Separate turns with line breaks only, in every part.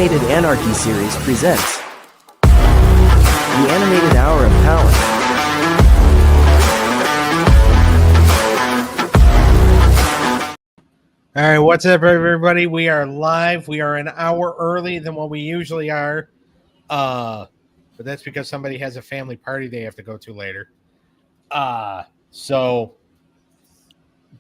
animated Anarchy series presents the Animated Hour of Power.
All right, what's up, everybody? We are live. We are an hour early than what we usually are, but that's because somebody has a family party they have to go to later.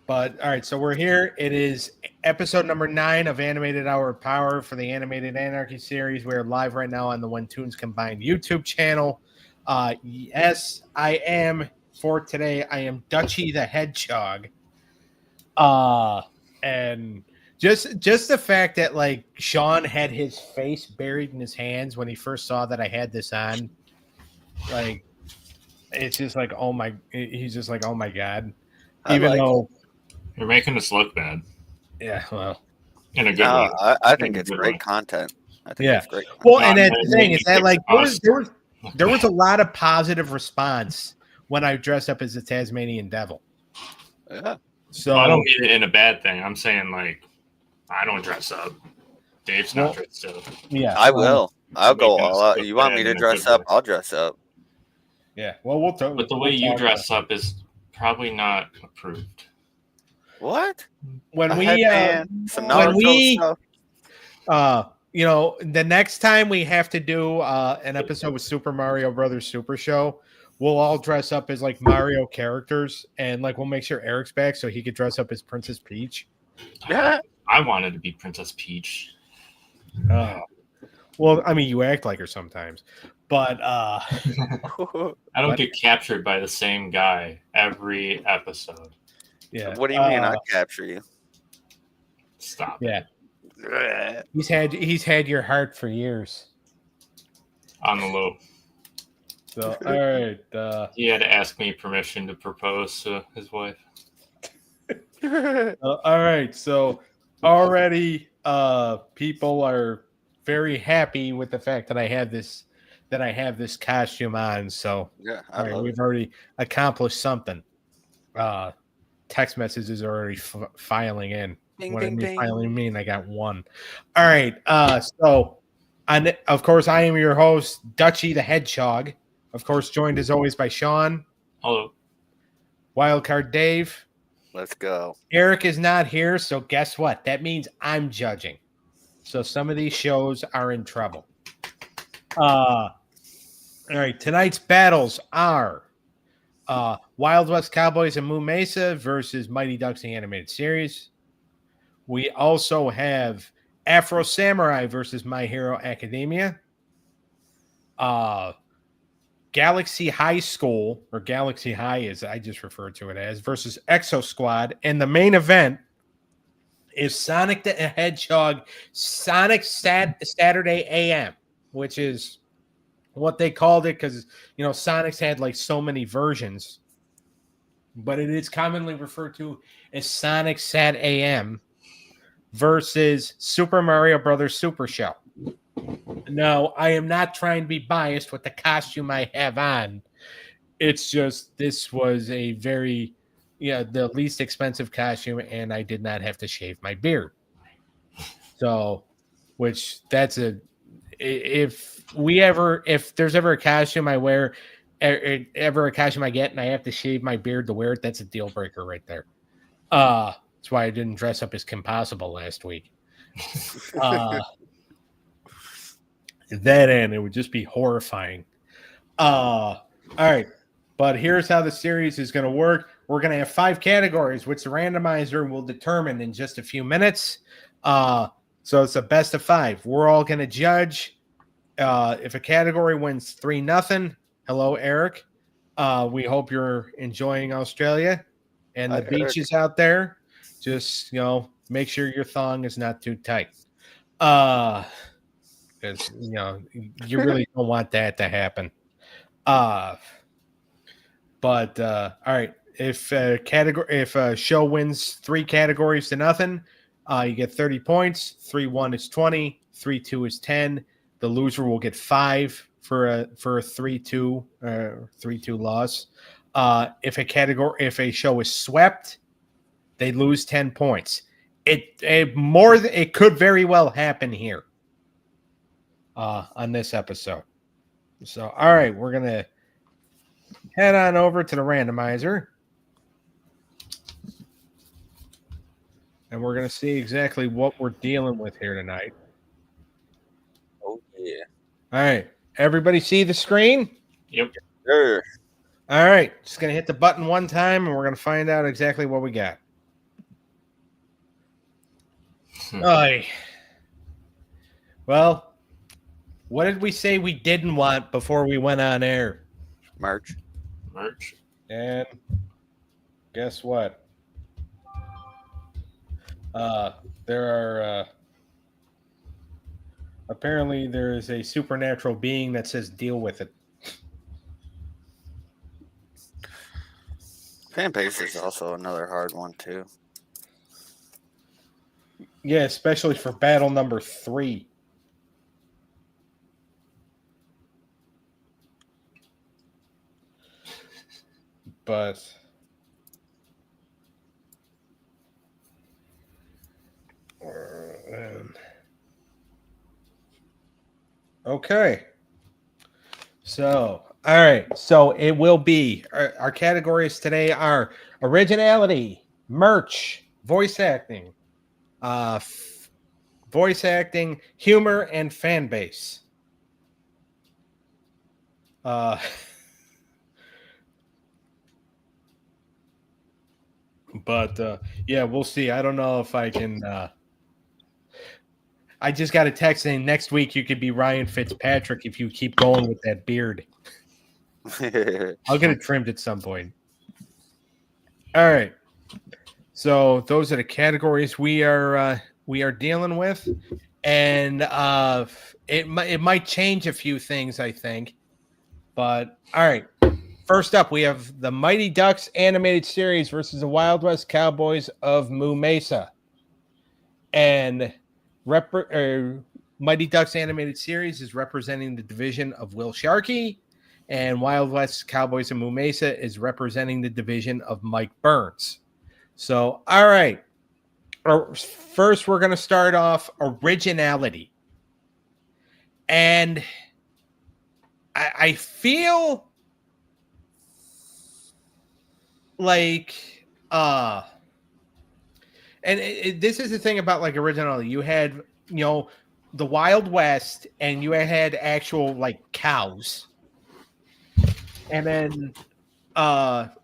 But all right, so we're here. It is episode number 9 of Animated Hour of Power for the Animated Anarchy series. We're live right now on the When Tunes Combined YouTube channel. Yes, I am. For today, I am Dutchy the Hedgehog. And just the fact that like Shawn had his face buried in his hands when he first saw that I had this on, like it's just like he's just like, oh my god. Even though
you're making us look bad.
Yeah, well,
in a good way.
I think it's great content. I think it's great content.
Well, and that's the thing is that like there was a lot of positive response when I dressed up as a Tasmanian devil.
Yeah.
So
I don't mean it in a bad thing. I'm saying like I don't dress up. Dave's not dressed up.
Yeah,
I will. I'll go all out. You want me to dress up? I'll dress up.
Yeah. Well, we'll talk.
But the way you dress up is probably not approved.
What?
When
you
know, the next time we have to do an episode with Super Mario Brothers Super Show, we'll all dress up as like Mario characters, and like we'll make sure Eric's back so he could dress up as Princess Peach.
Yeah,
I wanted to be Princess Peach.
Well, I mean, you act like her sometimes, but
I don't get captured by the same guy every episode.
Yeah.
What do you mean I capture you?
Stop.
Yeah. He's had your heart for years.
On the low.
So all right.
He had to ask me permission to propose to his wife.
All right. So already people are very happy with the fact that I have this costume on. So
yeah,
we've already accomplished something. Text messages are already filing in. Filing mean I got one. All right. So of course I am your host, Dutchy the Hedgehog. Of course, joined as always by Shawn.
Hello.
Wildcard Dave.
Let's go.
Eric is not here, so guess what? That means I'm judging. So some of these shows are in trouble. All right. Tonight's battles are Wild West Cowboys and MEESA versus Mighty Ducks the Animated Series. We also have Afro Samurai versus My Hero Academia. Galaxy High School, or Galaxy High as I just refer to it as, versus EXOSQUAD. And the main event is Sonic the Hedgehog Sonic Saturday AM, which is what they called it because, you know, Sonic's had like so many versions. But it is commonly referred to as Sonic Sat AM versus Super Mario Brothers Super Show. No, I am not trying to be biased with the costume I have on. It's just this was a very, the least expensive costume, and I did not have to shave my beard. So, if there's ever a costume I wear, ever a costume I get, and I have to shave my beard to wear it, that's a deal breaker right there. That's why I didn't dress up as Kim Possible last week. It would just be horrifying. All right, but here's how the series is going to work. We're going to have 5 categories, which the randomizer will determine in just a few minutes. So it's a best of 5. We're all going to judge. If a category wins 3-0, hello, Eric. We hope you're enjoying Australia and the beaches out there. Just, make sure your thong is not too tight. Because, you really don't want that to happen. All right. If a show wins 3 categories to nothing, you get 30 points. 3-1 is 20. 3-2 is 10. The loser will get 5 for a 3-2 loss. If a show is swept, they lose 10 points. It could very well happen here. on this episode. So, all right, we're going to head on over to the randomizer. And we're going to see exactly what we're dealing with here tonight.
Oh, yeah.
All right. Everybody see the screen?
Yep.
Sure.
All right. Just going to hit the button one time, and we're going to find out exactly what we got. Oy. Well, what did we say we didn't want before we went on air?
Merch.
And guess what? There are apparently there is a supernatural being that says deal with it.
Fan base is also another hard one too.
Yeah, especially for battle number 3. But okay. So, all right. So it will be our categories today are originality, merch, voice acting, humor, and fan base. But yeah, we'll see. I don't know if I can. I just got a text saying next week you could be Ryan Fitzpatrick if you keep going with that beard. I'll get it trimmed at some point. All right. So those are the categories we are dealing with, and it might change a few things, I think. But all right. First up, we have the Mighty Ducks animated series versus the Wild West Cowboys of MEESA. And Mighty Ducks animated series is representing the division of Will Sharkey, and Wild West Cowboys of MEESA is representing the division of Mike Burns. So, all right. First, we're going to start off originality. And I feel like this is the thing about like originality. You had, the Wild West, and you had actual like cows. And then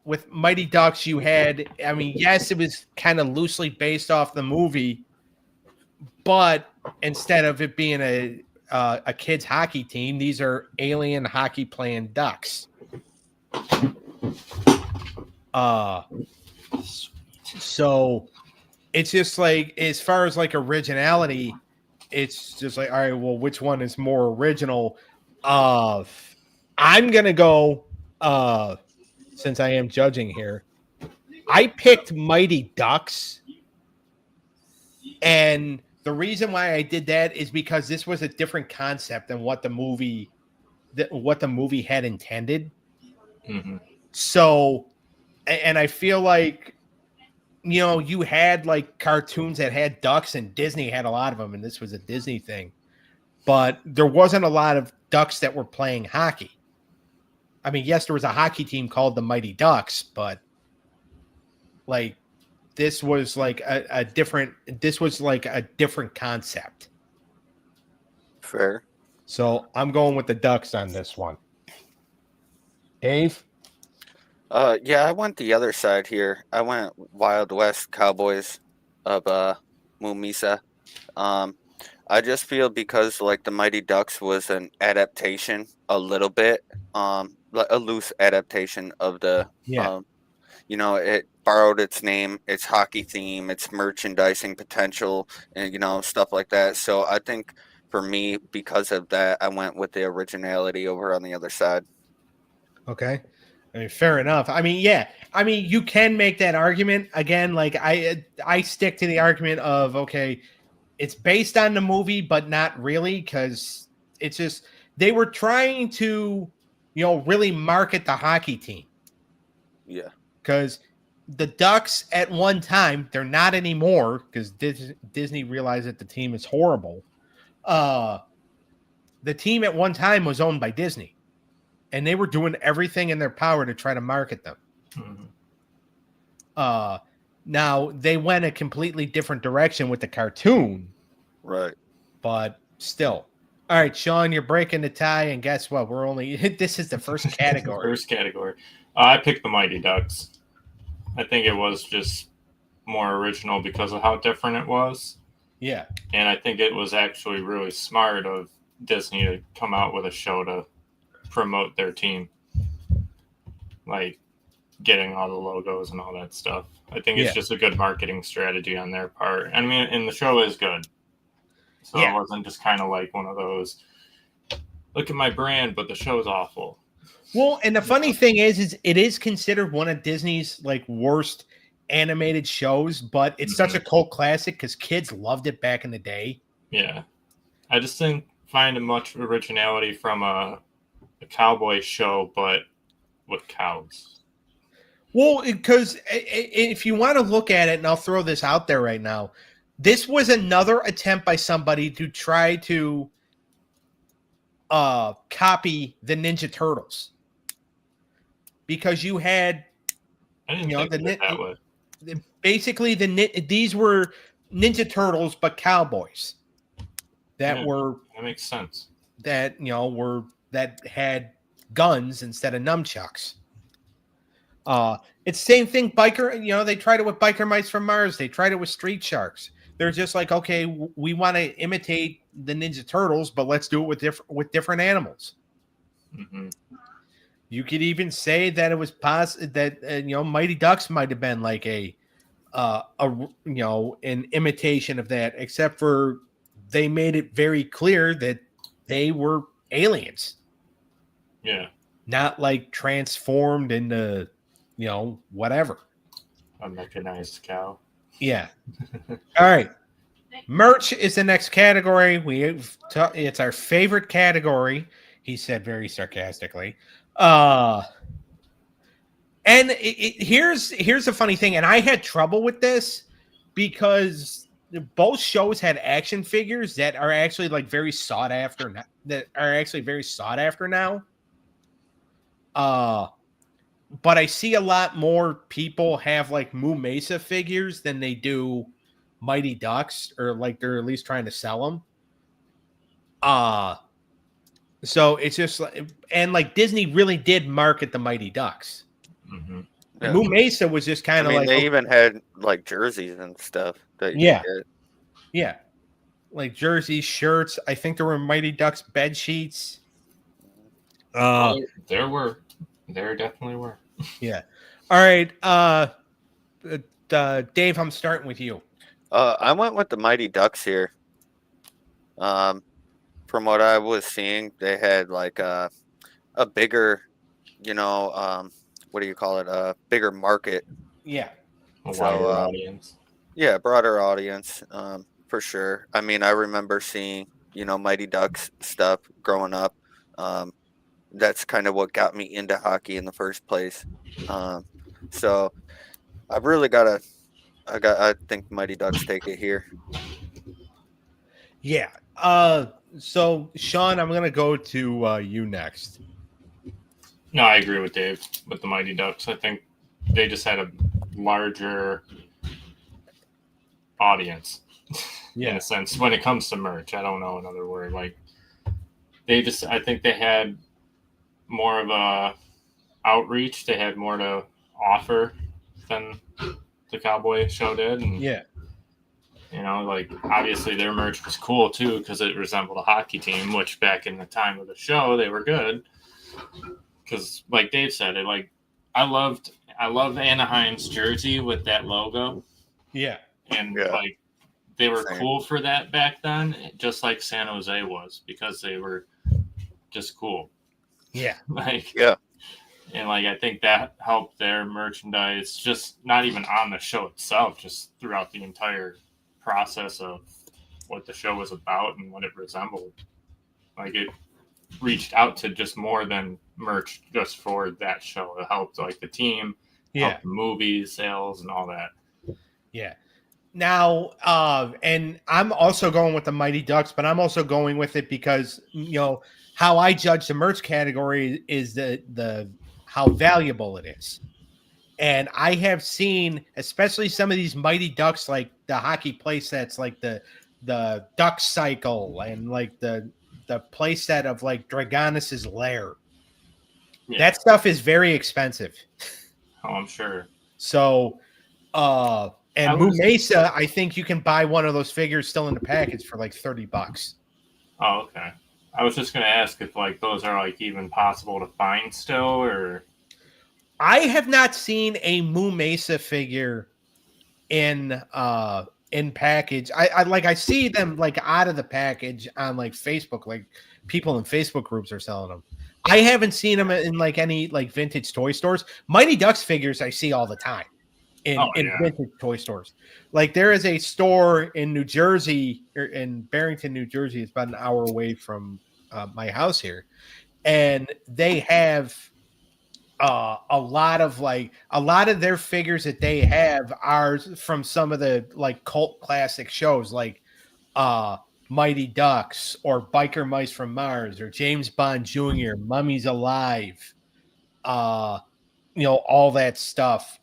with Mighty Ducks, you had, I mean, yes, it was kind of loosely based off the movie, but instead of it being a kids hockey team, these are alien hockey playing ducks. So it's just like, as far as like originality, it's just like, all right, well, which one is more original? I'm gonna go, since I am judging here, I picked Mighty Ducks, and the reason why I did that is because this was a different concept than what the movie had intended.
Mm-hmm.
So, and I feel like, you had like cartoons that had ducks, and Disney had a lot of them, and this was a Disney thing, but there wasn't a lot of ducks that were playing hockey. I mean, yes, there was a hockey team called the Mighty Ducks, but like this was like a different concept.
Fair.
So I'm going with the Ducks on this one. Dave?
Yeah, I went the other side here. I went Wild West Cowboys of MEESA. I just feel because like the Mighty Ducks was an adaptation, a little bit, a loose adaptation of the, it borrowed its name, its hockey theme, its merchandising potential, and stuff like that. So I think for me, because of that, I went with the originality over on the other side.
Okay. I mean, fair enough. I mean, yeah. I mean, you can make that argument. Again, like I stick to the argument of, okay, it's based on the movie, but not really, because it's just they were trying to, really market the hockey team.
Yeah.
Because the Ducks at one time, they're not anymore, because Disney realized that the team is horrible. the team at one time was owned by Disney, and they were doing everything in their power to try to market them.
Mhm.
Now they went a completely different direction with the cartoon,
Right.
but still. All right, Shawn, you're breaking the tie, and guess what? We're only this is the first category.
First category. I picked the Mighty Ducks. I think it was just more original because of how different it was.
Yeah.
And I think it was actually really smart of Disney to come out with a show to promote their team. Like getting all the logos and all that stuff. I think it's just a good marketing strategy on their part. I mean, and the show is good. So it wasn't just kind of like one of those, look at my brand, but the show's awful.
Well, and the funny thing is it is considered one of Disney's like worst animated shows, but it's such a cult classic because kids loved it back in the day.
Yeah. I just didn't find much originality from a cowboy show, but with cows.
Well, because if you want to look at it, and I'll throw this out there right now, this was another attempt by somebody to try to copy the Ninja Turtles. Because you had,
I didn't think of it that way.
Basically, these were Ninja Turtles, but cowboys that
makes sense.
That that had guns instead of nunchucks. It's the same thing. Biker, they tried it with Biker Mice from Mars. They tried it with Street Sharks. They're just like, okay, we want to imitate the Ninja Turtles, but let's do it with different animals.
Mm-hmm.
You could even say that it was that Mighty Ducks might have been like an imitation of that, except for they made it very clear that they were aliens.
Yeah.
Not like transformed into, whatever.
A mechanized cow.
Yeah. All right. Merch is the next category. It's our favorite category, he said very sarcastically. And here's the funny thing, and I had trouble with this because both shows had action figures that are actually like very sought after now. But I see a lot more people have like MEESA figures than they do Mighty Ducks, or like they're at least trying to sell them. So it's just like, and like Disney really did market the Mighty Ducks.
Mm-hmm.
Yeah.
MEESA was just kind of like
they even had like jerseys and stuff.
Yeah, like jerseys, shirts. I think there were Mighty Ducks bed sheets.
There definitely were.
Yeah. All right. Dave, I'm starting with you.
I went with the Mighty Ducks here. From what I was seeing, they had like a bigger, what do you call it? A bigger market.
Yeah.
A wider audience.
Yeah, broader audience, for sure. I mean, I remember seeing, Mighty Ducks stuff growing up. That's kind of what got me into hockey in the first place. So I think Mighty Ducks take it here.
Yeah. So Shawn, I'm gonna go to you next.
No, I agree with Dave with the Mighty Ducks. I think they just had a larger audience, in a sense, when it comes to merch. I don't know another word. Like I think they had more of a outreach. They had more to offer than the Cowboy show did. And, like obviously their merch was cool too because it resembled a hockey team, which back in the time of the show they were good. Because like Dave said, I love Anaheim's jersey with that logo.
Yeah.
And like they were cool for that back then, just like San Jose was, because they were just cool.
Yeah.
And like I think that helped their merchandise, just not even on the show itself, just throughout the entire process of what the show was about and what it resembled. Like it reached out to just more than merch just for that show. It helped like the team, helped the movie sales and all that.
Yeah. Now, and I'm also going with the Mighty Ducks, but I'm also going with it because how I judge the merch category is the how valuable it is. And I have seen, especially some of these Mighty Ducks, like the hockey play sets, like the Duck Cycle, and like the play set of like Dragonis's Lair.
Yeah.
That stuff is very expensive.
Oh, I'm sure.
So, and MEESA, I think you can buy one of those figures still in the package for like $30.
Oh, okay. I was just gonna ask if like those are like even possible to find still, or
I have not seen a MEESA figure in package. I see them like out of the package on like Facebook, like people in Facebook groups are selling them. I haven't seen them in like any like vintage toy stores. Mighty Ducks figures I see all the time in vintage toy stores. Like there is a store in New Jersey, or in Barrington, New Jersey. It's about an hour away from my house here, and they have a lot of their figures that they have are from some of the like cult classic shows, like Mighty Ducks or Biker Mice from Mars or James Bond Jr., Mummies Alive, all that stuff.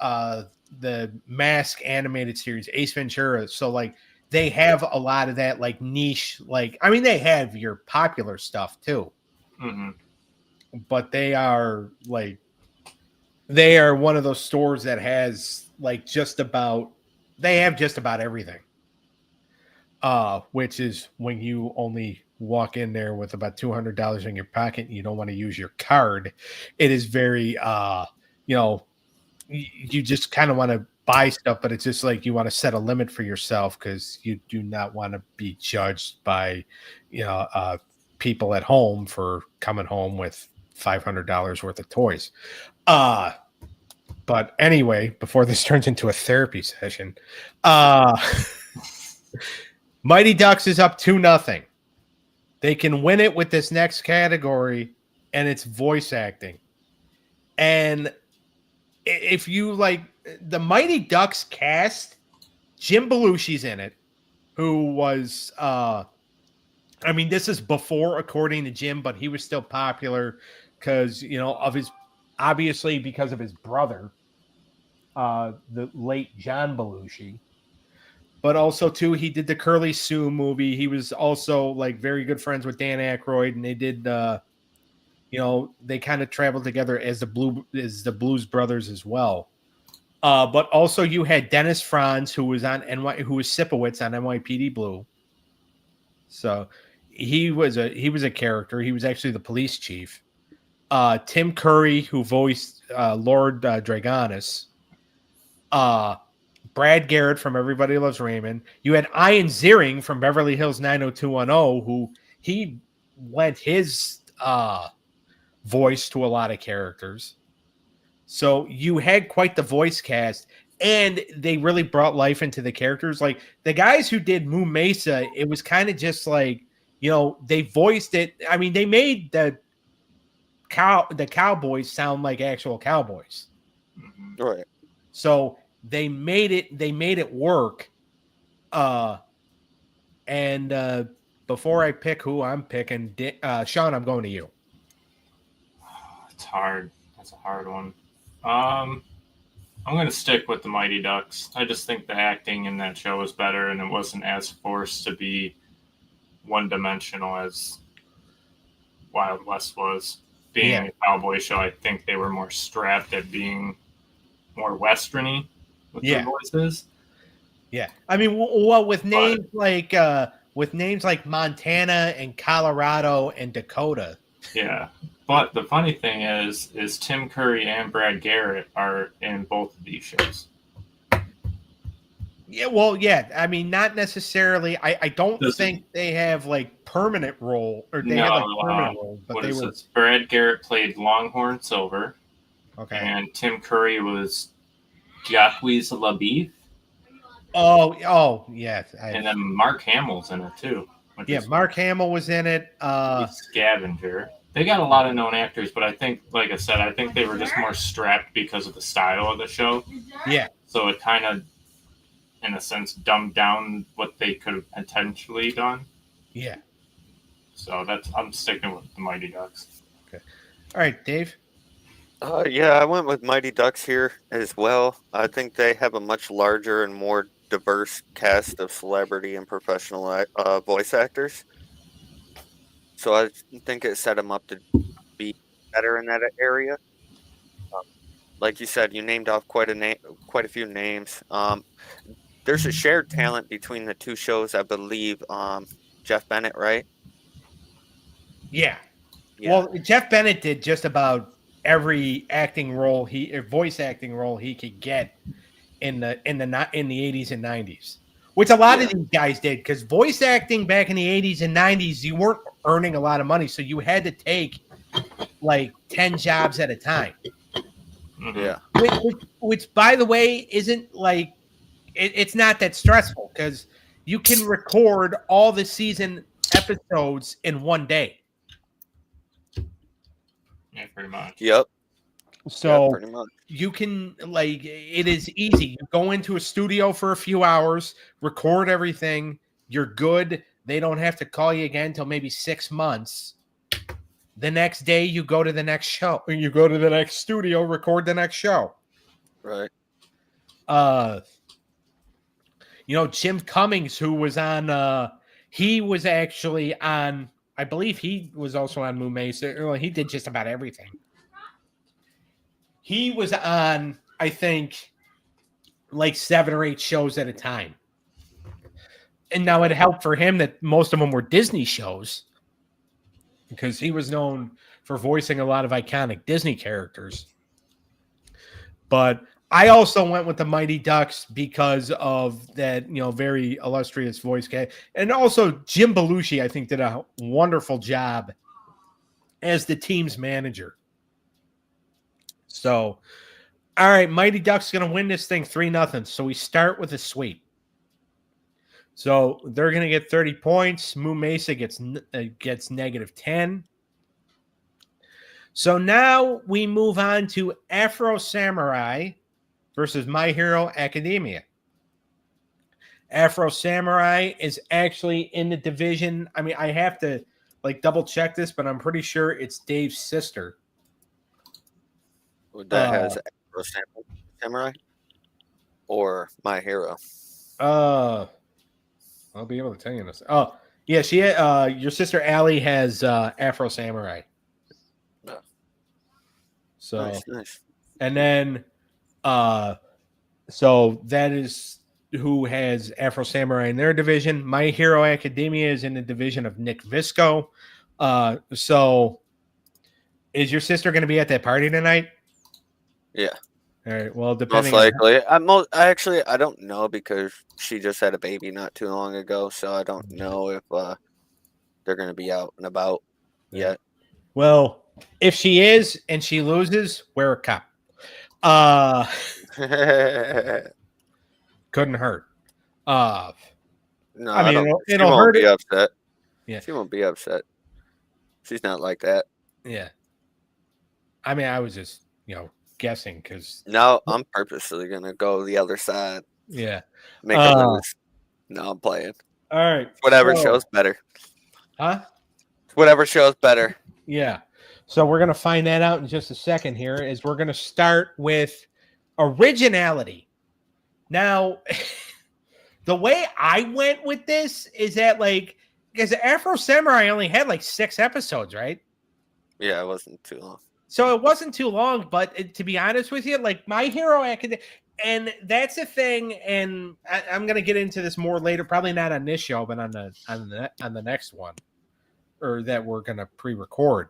The Mask animated series, Ace Ventura. So like they have a lot of that like niche, like I mean they have your popular stuff too.
Mm-hmm.
But they are one of those stores that has like they have just about everything. Which is when you only walk in there with about $200 in your pocket and you don't want to use your card, it is very you just kind of want to buy stuff, but it's just like you want to set a limit for yourself because you do not want to be judged by people at home for coming home with $500 worth of toys. But anyway, before this turns into a therapy session, Mighty Ducks is up 2-0. They can win it with this next category, and it's voice acting. And if you like the Mighty Ducks cast, Jim Belushi's in it, who was this is before, according to Jim, but he was still popular because obviously because of his brother, the late John Belushi. But also too, he did the Curly Sue movie. He was also like very good friends with Dan Aykroyd, and they did they kind of traveled together as the Blues Brothers as well. But also you had Dennis Franz, who was Sipowicz on NYPD Blue. So he was a character. He was actually the police chief. Tim Curry, who voiced Lord Dragonis. Brad Garrett from Everybody Loves Raymond. You had Ian Ziering from Beverly Hills 90210, who he lent his voice to a lot of characters. So you had quite the voice cast, and they really brought life into the characters. Like the guys who did MEESA, it was kind of just like, they voiced it. I mean, they made the cowboys sound like actual cowboys.
Right.
So they made it work. And before I pick who I'm picking, Shawn, I'm going to you.
It's hard. That's a hard one. I'm going to stick with the Mighty Ducks. I just think the acting in that show was better, and it wasn't as forced to be one-dimensional as Wild West was. Being a cowboy show, I think they were more strapped at being more westerny with their voices.
Yeah, I mean, well, with names like Montana and Colorado and Dakota.
Yeah, but the funny thing is Tim Curry and Brad Garrett are in both of these shows.
Yeah, well, yeah. I mean, not necessarily. I don't think they have like permanent role, or they have like permanent roles. But they were.
Brad Garrett played Longhorn Silver.
Okay.
And Tim Curry was Jacques LaBeef.
Oh, yeah.
And then Mark Hamill's in it too.
Mark Hamill was in it.
Scavenger. They got a lot of known actors, but I think, like I said, I think they were just more strapped because of the style of the show.
Yeah.
So it kind of in a sense, dumbed down what they could have potentially done.
Yeah.
So I'm sticking with the Mighty Ducks.
Okay. All right, Dave.
Yeah, I went with Mighty Ducks here as well. I think they have a much larger and more diverse cast of celebrity and professional voice actors. So I think it set them up to be better in that area. Um, like you said, you named off quite a few names. There's a shared talent between the two shows, I believe. Jeff Bennett, right?
Yeah.
Yeah.
Well, Jeff Bennett did just about every voice acting role he could get in the 80s and 90s, which a lot of these guys did, because voice acting back in the 80s and 90s, you weren't earning a lot of money, so you had to take like 10 jobs at a time.
Mm-hmm.
Yeah.
Which by the way, isn't like it's not that stressful, because you can record all the season episodes in one day.
Yeah, pretty much.
Yep.
So
yeah, pretty much.
you can, like, it is easy. You go into a studio for a few hours, record everything. You're good. They don't have to call you again until maybe 6 months. The next day, you go to the next show. Or you go to the next studio, record the next show.
Right.
Jim Cummings, who was on, he was actually on, I believe he was also on MEESA. He did just about everything. He was on, I think, like 7 or 8 shows at a time. And now it helped for him that most of them were Disney shows, because he was known for voicing a lot of iconic Disney characters. But I also went with the Mighty Ducks because of that, very illustrious voice cast. And also Jim Belushi, I think, did a wonderful job as the team's manager. So, all right, Mighty Ducks going to win this thing 3-0. So we start with a sweep. So they're going to get 30 points. MEESA gets -10. So now we move on to Afro Samurai versus My Hero Academia. Afro Samurai is actually in the division. I mean, I have to double check this, but I'm pretty sure it's Dave's sister.
That has Afro Samurai or My Hero.
I'll be able to tell you this. Oh, yeah, your sister Allie has Afro Samurai.
Oh.
So
nice.
And then so that is who has Afro Samurai in their division. My Hero Academia is in the division of Nick Visco. So is your sister going to be at that party tonight?
Yeah.
All right. Well, depending.
Most likely. I don't know, because she just had a baby not too long ago, so I don't know if they're going to be out and about yet.
Well, if she is and she loses, wear a cup. Couldn't hurt.
No,
I mean, it'll
won't
hurt.
Be upset.
Yeah,
she won't be upset. She's not like that.
Yeah. I mean, I was just guessing, because
no, I'm purposely gonna go the other side.
Yeah,
make her lose. No, I'm playing.
All right,
whatever shows better.
Huh?
Whatever shows better.
Yeah. So we're gonna find that out in just a second. Here is we're gonna start with originality. Now, the way I went with this is that because Afro Samurai only had 6 episodes, right?
Yeah, it wasn't too long.
So it wasn't too long, but to be honest with you, My Hero Academia, and that's the thing, and I'm going to get into this more later, probably not on this show, but on the next one, or that we're going to pre-record.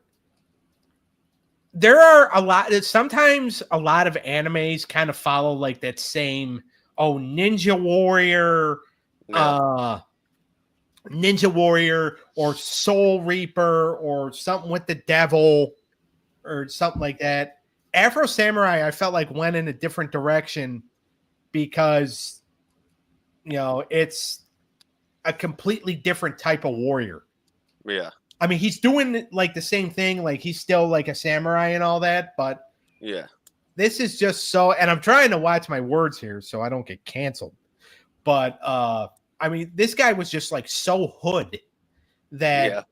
There are sometimes a lot of animes kind of follow that same, Ninja Warrior or Soul Reaper or something with the devil, or something like that. Afro Samurai, I felt went in a different direction, because, it's a completely different type of warrior.
Yeah.
I mean, he's doing the same thing. He's still a samurai and all that, but
yeah,
this is just so, and I'm trying to watch my words here so I don't get canceled. But I mean, this guy was just like so hood that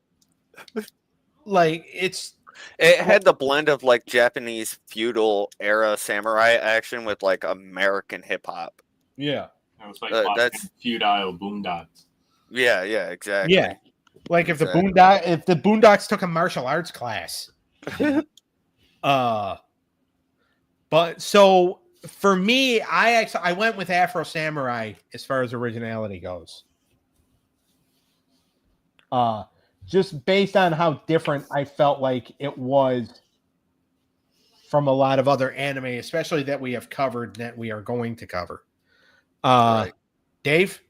like
it had the blend of like Japanese feudal era samurai action with like American hip hop.
Yeah.
It was like watching
That's
feudal boondocks.
yeah, exactly.
Yeah. Like
exactly.
if the Boondocks took a martial arts class. But so for me, I went with Afro Samurai as far as originality goes. Just based on how different I felt like it was from a lot of other anime, especially that we have covered that we are going to cover.
Right.
Dave?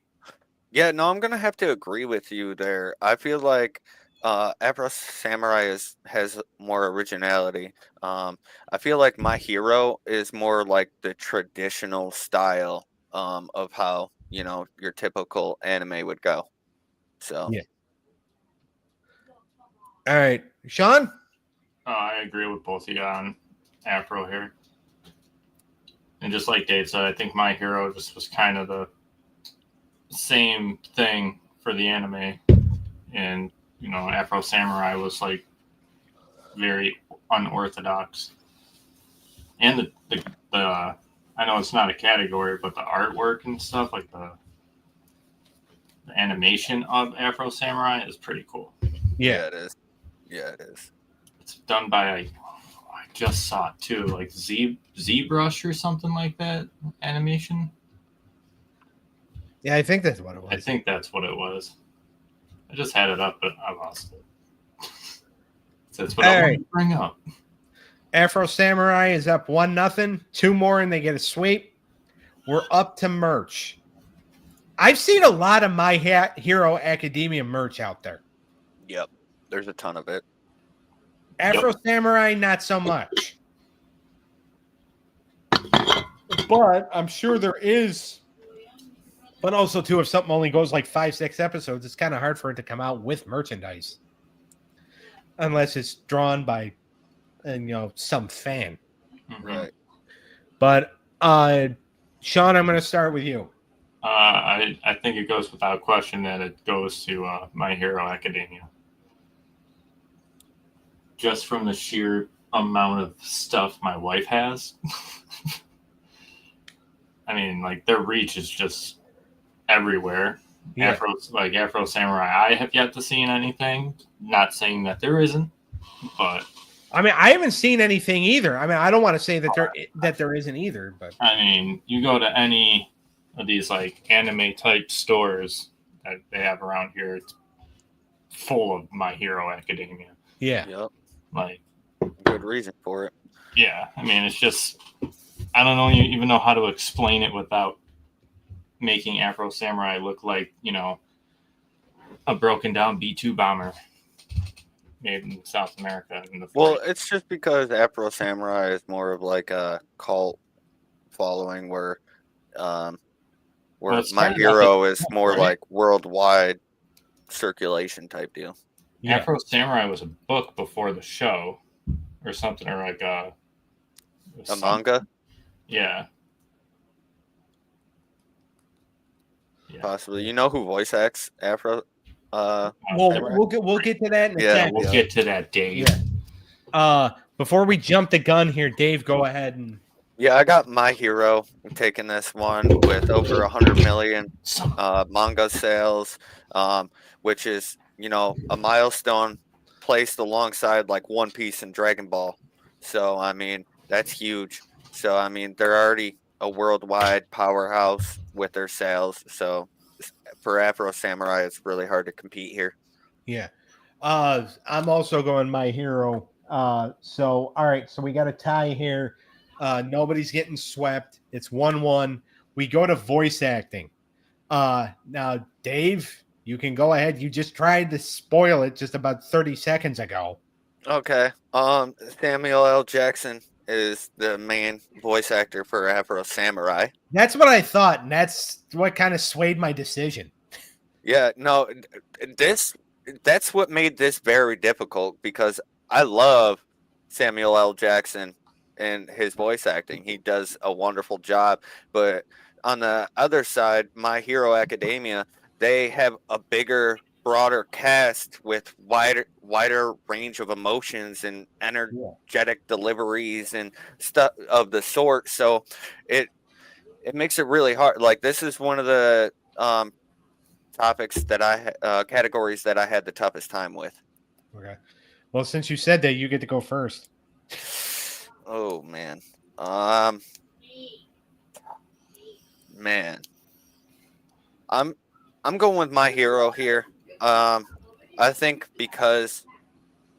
Yeah, no, I'm gonna have to agree with you there. I feel like Afro Samurai has more originality. I feel like My Hero is more like the traditional style of how your typical anime would go. So
Yeah. All right, Shawn?
I agree with both of you on Afro here. And just like Dave said, I think My Hero just was kind of the same thing for the anime. And, Afro Samurai was like very unorthodox. And the I know it's not a category, but the artwork and stuff, like the animation of Afro Samurai is pretty cool.
yeah, it is. Yeah, it is.
It's done by I just saw it too, like ZBrush or something like that animation.
Yeah, I think that's what it was.
I think that's what it was. I just had it up, but I lost it. So that's what I wanted to bring up.
Afro Samurai is up 1-0. 2 more and they get a sweep. We're up to merch. I've seen a lot of My Hero Academia merch out there.
Yep, there's a ton of it.
Afro Samurai, not so much. But I'm sure there is. But also, too, if something only goes like 5-6 episodes, it's kind of hard for it to come out with merchandise. Unless it's drawn by, some fan.
Right.
But, Shawn, I'm going to start with you.
I think it goes without question that it goes to My Hero Academia. Just from the sheer amount of stuff my wife has. I mean, like, their reach is just everywhere. Yeah. Afro Samurai, I have yet to see anything. Not saying that there isn't, but
I mean, I haven't seen anything either. I mean, I don't want to say that there isn't either, but
I mean, you go to any of these like anime type stores that they have around here, it's full of My Hero Academia.
Yeah.
Yep.
Like,
good reason for it.
Yeah, I mean, it's just I don't know even know how to explain it without making Afro Samurai look like, a broken down B-2 bomber made in South America.
Well, it's just because Afro Samurai is more of like a cult following where My Hero is more like worldwide circulation type deal.
Yeah. Afro Samurai was a book before the show or something, or like a
manga?
Yeah.
Yeah.
Possibly. You know who voice acts Afro?
We'll get to that in a second.
We'll get to that, Dave.
Yeah. Before we jump the gun here, Dave, go ahead and.
Yeah, I got My Hero. I'm taking this one with over 100 million manga sales, which is a milestone placed alongside like One Piece and Dragon Ball. So I mean that's huge. So I mean they're already a worldwide powerhouse with their sales. So for Afro Samurai, it's really hard to compete here.
Yeah. I'm also going My Hero. So, all right. So we got a tie here. Nobody's getting swept. It's 1-1. We go to voice acting. Now, Dave, you can go ahead. You just tried to spoil it just about 30 seconds ago.
Okay. Samuel L. Jackson is the main voice actor for Afro Samurai.
That's what I thought, and that's what kind of swayed my decision.
Yeah, no, that's what made this very difficult because I love Samuel L. Jackson and his voice acting. He does a wonderful job, but on the other side, My Hero Academia, they have a bigger, broader cast with wider range of emotions and energetic deliveries and stuff of the sort. So it makes it really hard. Like, this is one of the topics that categories that I had the toughest time with.
Okay. Well, since you said that, you get to go first.
Oh man. Man. I'm going with My Hero here. I think because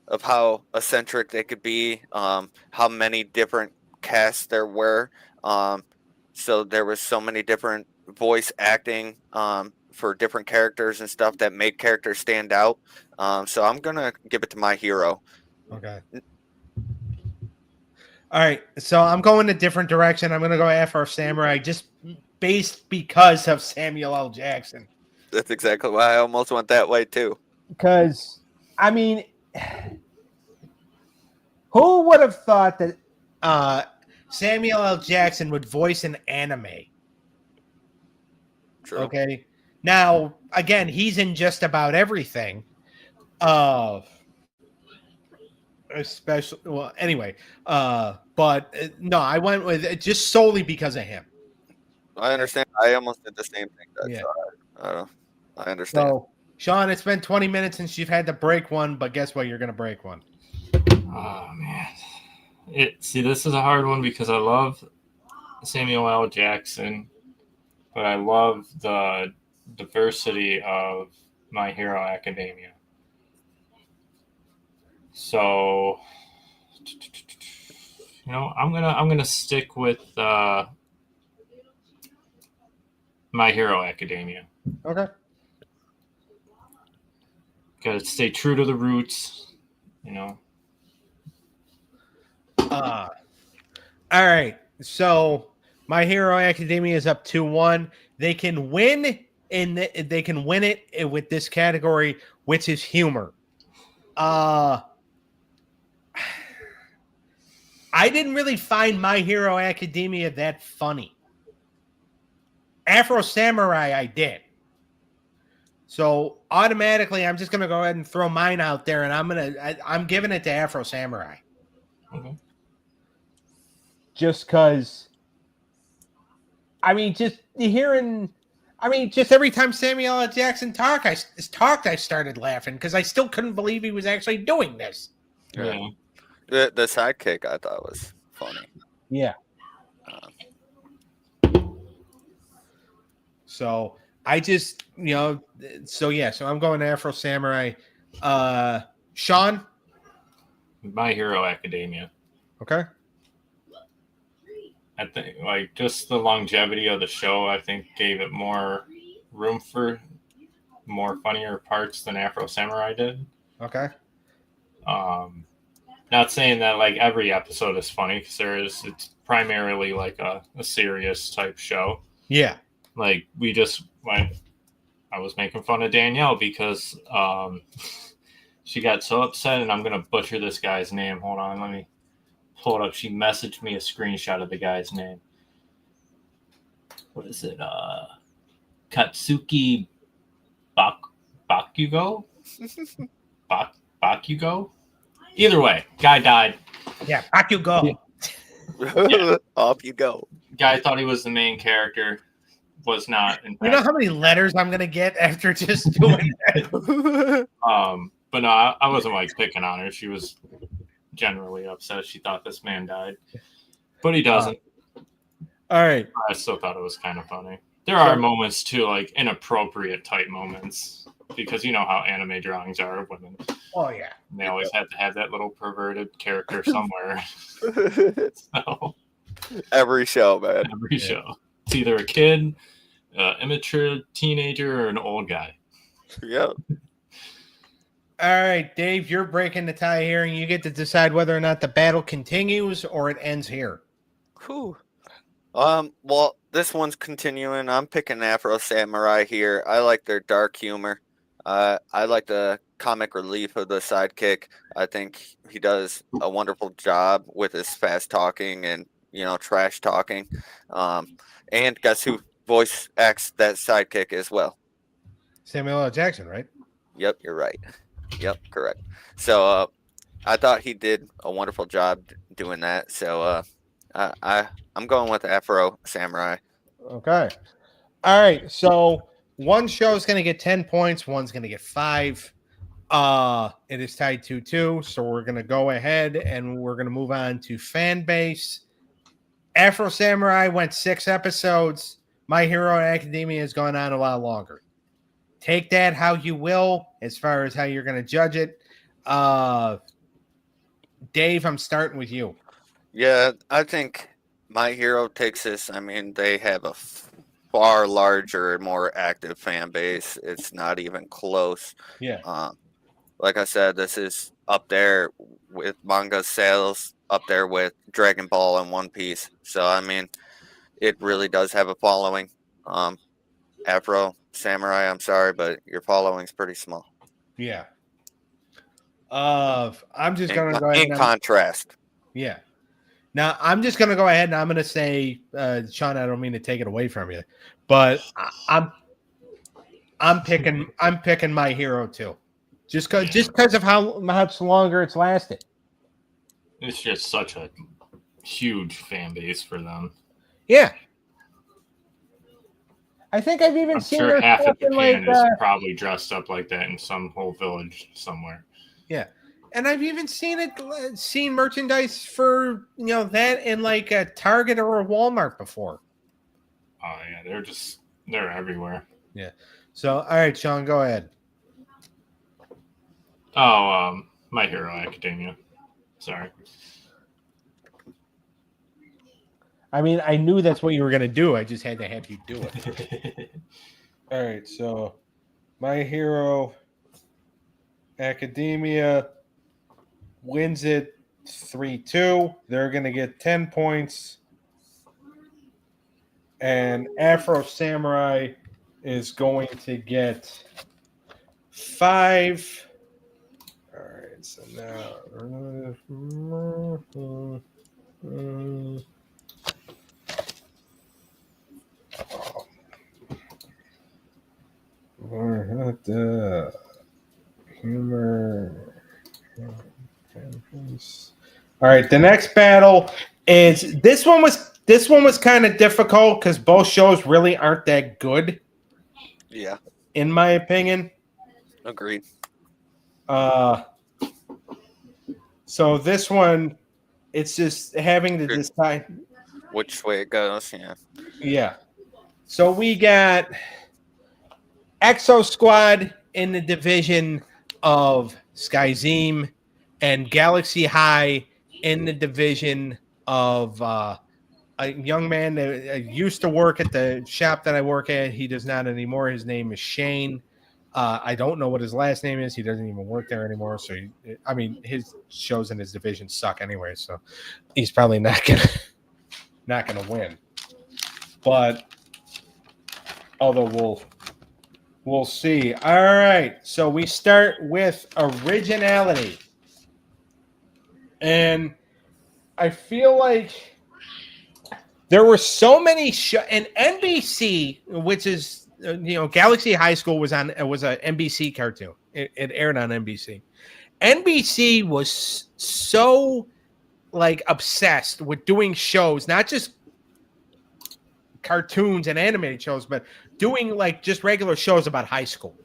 of how eccentric they could be, how many different casts there were. So there was so many different voice acting for different characters and stuff that made characters stand out. So I'm gonna give it to My Hero.
Okay. All right. So I'm going a different direction. I'm going to go Afro Samurai just based because of Samuel L. Jackson.
That's exactly why I almost went that way too.
Because, I mean, who would have thought that Samuel L. Jackson would voice an anime?
True.
Okay. Now, again, he's in just about everything. Especially, well, anyway. But no, I went with it just solely because of him.
I understand. I almost did the same thing.
Yeah.
I understand.
So, Shawn, it's been 20 minutes since you've had to break one, but guess what? You're going to break one.
Oh man. See, this is a hard one because I love Samuel L. Jackson, but I love the diversity of My Hero Academia. So, I'm gonna stick with My Hero Academia.
Okay.
Gotta stay true to the roots,
All right. So My Hero Academia is up 2-1. They can win they can win it with this category, which is humor. I didn't really find My Hero Academia that funny. Afro Samurai, I did. So automatically, I'm just gonna go ahead and throw mine out there, and I'm giving it to Afro Samurai.
Okay.
Just because, I mean, just every time Samuel L. Jackson talked, I started laughing because I still couldn't believe he was actually doing this.
Yeah.
The sidekick I thought was funny.
Yeah. So I just, so I'm going Afro Samurai. Shawn?
My Hero Academia.
Okay.
I think just the longevity of the show, I think gave it more room for more funnier parts than Afro Samurai did.
Okay.
Not saying that every episode is funny because it's primarily a serious type show.
Yeah.
I was making fun of Danielle because she got so upset, and I'm gonna butcher this guy's name. Hold on, let me pull it up. She messaged me a screenshot of the guy's name. What is it? Katsuki Bakugo? Bakugo? Either way, guy died.
Yeah, back you go.
Yeah.
Off you go.
Guy thought he was the main character. Was not. In fact.
You know how many letters I'm gonna get after just doing that?
But no, I wasn't picking on her. She was generally upset. She thought this man died, but he doesn't.
All right.
I still thought it was kind of funny. There are moments too, inappropriate type moments, because you know how anime drawings are of women.
Oh yeah.
And they always have to have that little perverted character somewhere. So,
every show, man.
Every show. It's either a kid, immature teenager, or an old guy.
Yep.
All right, Dave, you're breaking the tie here, and you get to decide whether or not the battle continues or it ends here.
Whew. Well, this one's continuing. I'm picking Afro Samurai here. I like their dark humor. I like the comic relief of the sidekick. I think he does a wonderful job with his fast talking and trash talking. And guess who voice acts that sidekick as well.
Samuel L. Jackson, right?
Yep, you're right. Yep, correct. So I thought he did a wonderful job doing that. So I'm going with Afro Samurai.
Okay. All right. So one show is going to get 10 points. One's going to get 5. It is tied 2-2. So we're going to go ahead and we're going to move on to fan base. Afro Samurai went 6 episodes. My Hero Academia has gone on a lot longer. Take that how you will as far as how you're going to judge it. Dave, I'm starting with you.
Yeah, I think My Hero takes this. I mean, they have a far larger, more active fan base. It's not even close.
Yeah.
Like I said, this is up there with manga sales, up there with Dragon Ball and One Piece. So I mean, it really does have a following. Afro Samurai, I'm sorry, but your following's pretty small.
Yeah. I'm just going to go ahead.
In contrast.
Yeah. Now I'm just going to go ahead and I'm going to say, Shawn, I don't mean to take it away from you, but I'm picking My Hero too, just because of how much longer it's lasted.
It's just such a huge fan base for them.
Yeah. I think I've even
I'm
seen
sure half of
in
Japan is probably dressed up like that in some whole village somewhere.
Yeah. And I've even seen merchandise for, that in like a Target or a Walmart before.
Oh yeah, they're everywhere.
Yeah. So, all right, Shawn, go ahead.
Oh, My Hero Academia. Sorry.
I mean, I knew that's what you were going to do. I just had to have you do it. All right, so My Hero Academia wins it 3-2. They're going to get 10 points. And Afro Samurai is going to get 5. All right, so now... Humor. All right, the next battle is this one was kind of difficult because both shows really aren't that good.
Yeah.
In my opinion.
Agreed.
So this one, it's just having to decide
which way it goes. Yeah.
Yeah. So we got EXOSQUAD in the division of Skyzeme and Galaxy High in the division of a young man that used to work at the shop that I work at. He does not anymore. His name is Shane. I don't know what his last name is. He doesn't even work there anymore. So, his shows in his division suck anyway. So he's probably not gonna win. But although we'll see. All right. So we start with originality. And I feel like there were so many and NBC, which is Galaxy High School was a NBC cartoon. It aired on NBC. NBC was so obsessed with doing shows, not just cartoons and animated shows, but doing just regular shows about high school.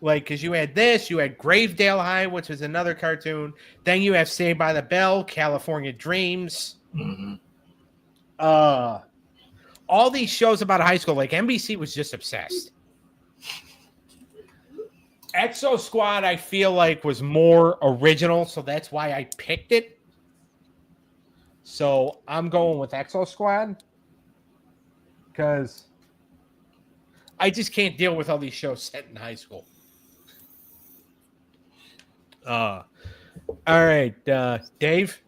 Because you had Gravedale High, which was another cartoon. Then you have Saved by the Bell, California Dreams.
Mm-hmm.
All these shows about high school, NBC was just obsessed. EXOSQUAD, I feel was more original, so that's why I picked it. So I'm going with EXOSQUAD because I just can't deal with all these shows set in high school. All right, Dave?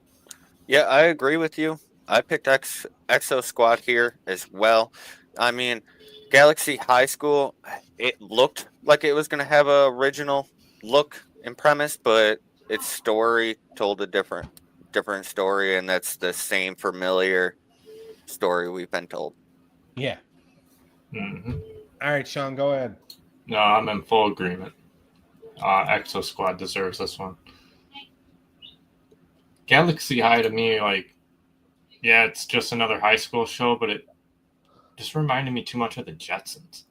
Yeah, I agree with you. I picked EXOSQUAD here as well. I mean, Galaxy High School, it looked like it was going to have an original look and premise, but its story told a different story, and that's the same familiar story we've been told.
Yeah.
Mm-hmm.
All right, Shawn, go ahead.
No, I'm in full agreement. EXOSQUAD deserves this one. Galaxy High to me, like, yeah, it's just another high school show, but it just reminded me too much of the Jetsons.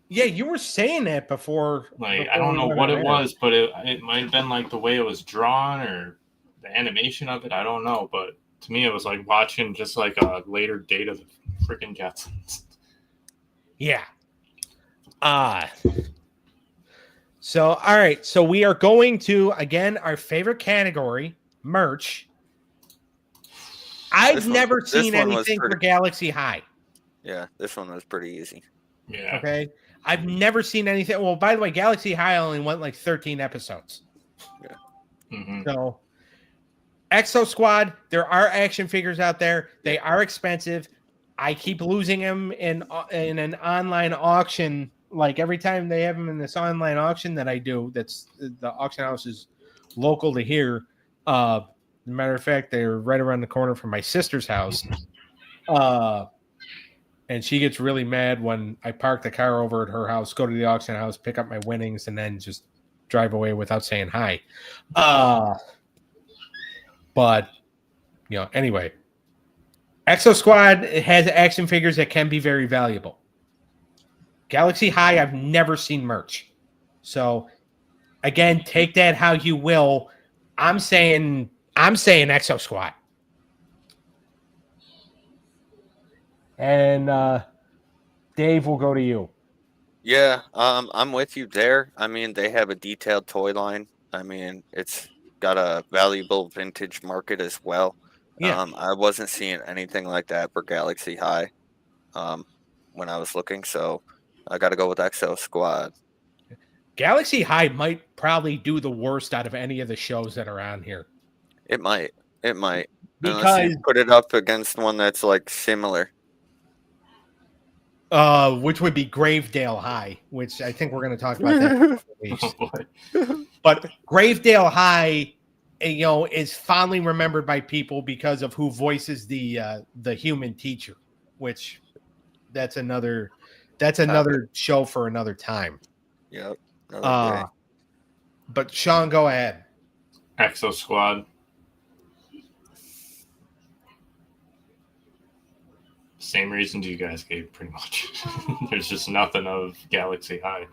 Yeah, you were saying that before.
Like, I don't know what it was, but it might have been like the way it was drawn or the animation of it. I don't know, but to me, it was like watching just like a later date of the freaking Jetsons.
Yeah. So, all right. So we are going to, again, our favorite category, merch. I've never seen anything for Galaxy High.
Yeah, this one was pretty easy.
Yeah.
Okay. I've never seen anything. Well, by the way, Galaxy High only went like 13 episodes.
Yeah.
Mm-hmm.
So, EXOSQUAD, there are action figures out there. They are expensive. I keep losing them in an online auction. Like every time they have them in this online auction that I do, that's the auction house is local to here. As a matter of fact, they're right around the corner from my sister's house. And she gets really mad when I park the car over at her house, go to the auction house, pick up my winnings, and then just drive away without saying hi. But, you know, anyway. EXOSQUAD has action figures that can be very valuable. Galaxy High, I've never seen merch. So, again, take that how you will. I'm saying EXOSQUAD. And Dave, will go to you.
Yeah, I'm with you there. I mean, they have a detailed toy line. I mean, it's got a valuable vintage market as well.
Yeah.
I wasn't seeing anything like that for Galaxy High when I was looking, so I got to go with EXOSQUAD.
Galaxy High might probably do the worst out of any of the shows that are on here.
It might. Unless
Because
you put it up against one that's like similar.
which would be Gravedale High, which I think we're going to talk about that. But Gravedale High, you know, is fondly remembered by people because of who voices the human teacher, which that's another show for another time.
Yep.
But Shawn, go ahead.
EXOSQUAD. Same reasons you guys gave, pretty much. There's just nothing of Galaxy High.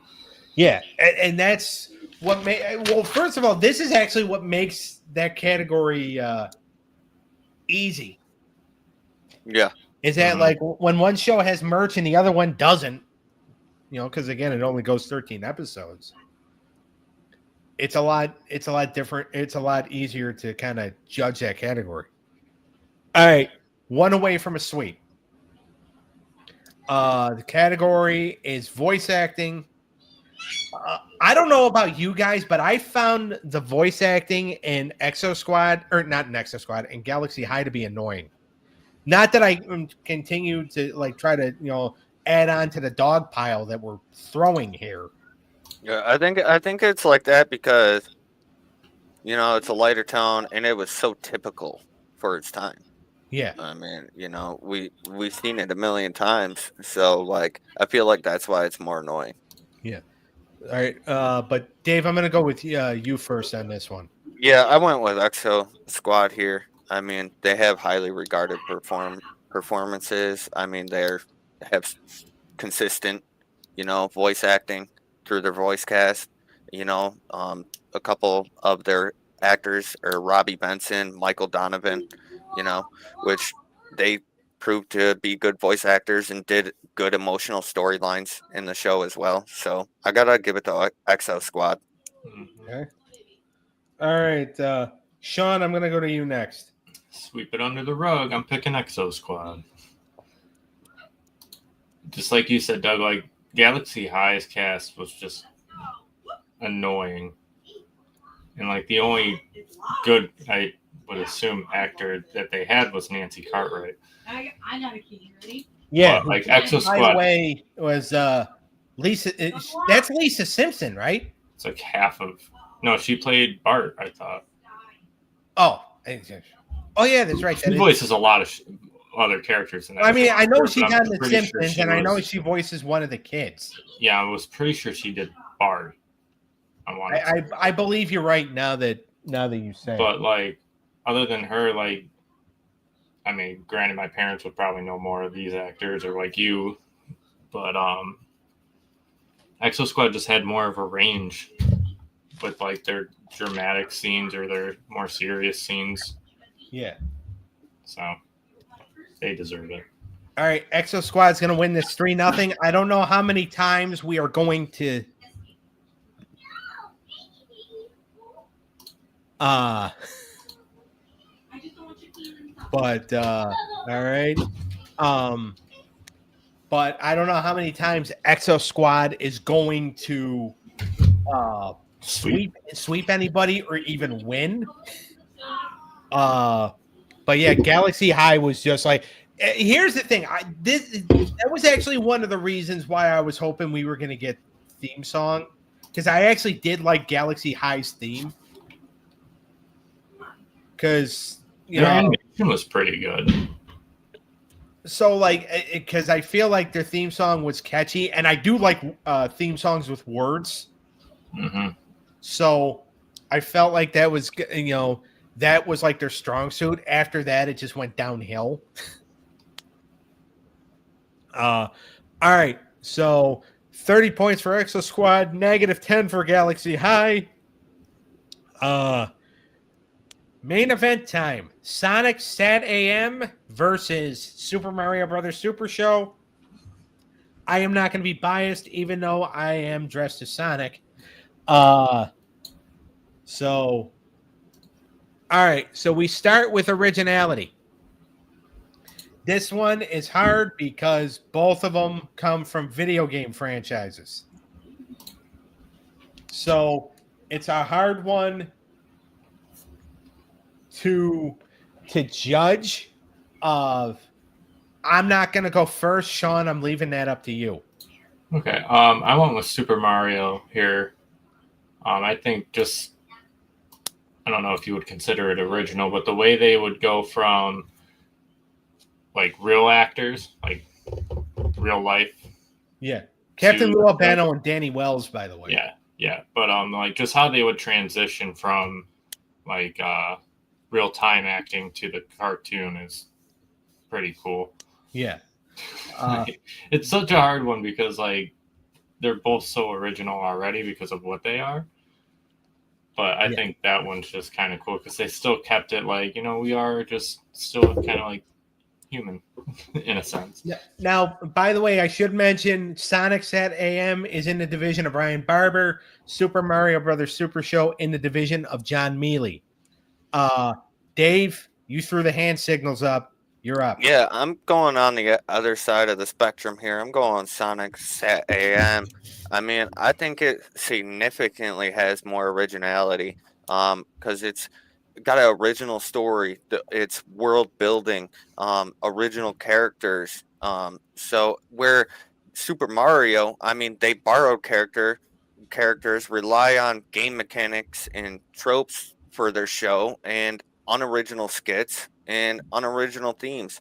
Yeah, and that's what well, first of all, this is actually what makes that category easy.
Yeah.
Is that like when one show has merch and the other one doesn't, you know, because again, it only goes 13 episodes. It's a lot different. It's a lot easier to kind of judge that category. All right, one away from a sweep. The category is voice acting. I don't know about you guys, but I found the voice acting in EXOSQUAD, or not in EXOSQUAD, in Galaxy High to be annoying. Not that I continue to like try to, you know, add on to the dog pile that we're throwing here.
Yeah, I think it's like that because, you know, it's a lighter tone and it was so typical for its time.
Yeah.
I mean, you know, we've seen it a million times, so like I feel like that's why it's more annoying.
Yeah. All right. But Dave, I'm gonna go with you first on this one.
Yeah, I went with EXOSQUAD here. I mean, they have highly regarded performances. I mean, they have consistent, you know, voice acting through their voice cast. You know, a couple of their actors are Robbie Benson, Michael Donovan, you know, which they proved to be good voice actors and did good emotional storylines in the show as well. So I gotta give it to EXOSQUAD.
Okay. All right, Shawn, I'm gonna go to you next.
Sweep it under the rug. I'm picking EXOSQUAD. Just like you said, Doug, like Galaxy High's cast was just annoying. And like the only good, I would assume, actor that they had was Nancy Cartwright.
I got a key. Ready?
Yeah.
But, like EXOSQUAD.
By the way, was Lisa? That's Lisa Simpson, right?
It's like half of. No, she played Bart, I thought.
Oh. Oh yeah, that's right.
She voices a lot of other characters in that.
I mean, I know
show,
she
but
got
I'm
in The
pretty sure
Simpsons,
she
and I know
was-
she voices one of the kids.
Yeah, I was pretty sure she did Bard. I want to say.
I believe you're right now that you say.
But like, other than her, like, I mean, granted, my parents would probably know more of these actors, or like you, but Exo Squad just had more of a range with like their dramatic scenes or their more serious scenes.
Yeah.
So they deserve it.
All right, Exo Squad's going to win this 3-0. I don't know how many times we are going to but all right. But I don't know how many times Exo Squad is going to sweep anybody or even win. But yeah, Galaxy High was just like, here's the thing. That was actually one of the reasons why I was hoping we were going to get theme song, because I actually did like Galaxy High's theme. Because
Their animation was pretty good.
So like, because I feel like their theme song was catchy, and I do like theme songs with words.
Mm-hmm.
So I felt like that was, that was like their strong suit. After that, it just went downhill. All right. So 30 points for Exo Squad, -10 for Galaxy High. Main event time. Sonic SATAM versus Super Mario Brothers Super Show. I am not going to be biased, even though I am dressed as Sonic. All right. So we start with originality. This one is hard because both of them come from video game franchises. So it's a hard one to judge. I'm not going to go first, Shawn. I'm leaving that up to you.
Okay. I went with Super Mario here. I think just, I don't know if you would consider it original, but the way they would go from like real actors, like real life.
Yeah. Captain Lou Albano and Danny Wells, by the way.
Yeah. Yeah. But like just how they would transition from like real time acting to the cartoon is pretty cool.
Yeah.
It's such a hard one because like they're both so original already because of what they are. But I think that one's just kind of cool because they still kept it like, we are just still kind of like human in a sense.
Yeah. Now, by the way, I should mention Sonic SATAM is in the division of Ryan Barber, Super Mario Brothers Super Show in the division of John Mealy. Dave, you threw the hand signals up. You're up.
Yeah, I'm going on the other side of the spectrum here. I'm going Sonic SATAM. I mean, I think it significantly has more originality because it's got an original story. It's world building, original characters. So where Super Mario, I mean, they borrow characters, rely on game mechanics and tropes for their show, and unoriginal skits and unoriginal themes.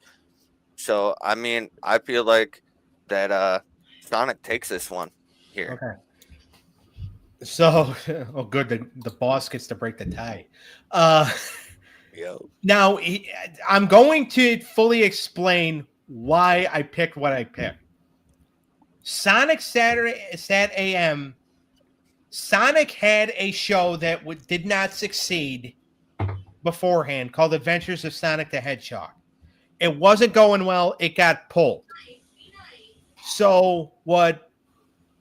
So I mean, I feel like that Sonic takes this one here.
Okay. So, oh, good. The boss gets to break the tie. Now, I'm going to fully explain why I picked what I picked. Sonic SATAM. Sonic had a show that did not succeed beforehand called Adventures of Sonic the Hedgehog. It wasn't going well. It got pulled. So what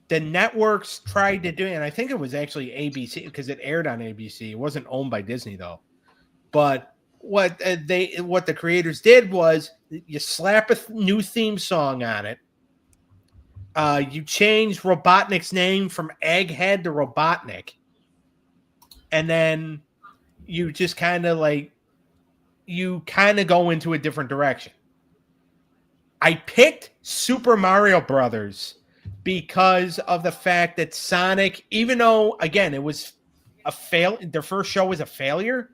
the networks tried to do, and I think it was actually ABC because it aired on ABC. It wasn't owned by Disney though. But what the creators did was you slap a new theme song on it. You change Robotnik's name from Egghead to Robotnik, and then you just kind of go into a different direction. I picked Super Mario Brothers because of the fact that Sonic, even though again it was their first show was a failure.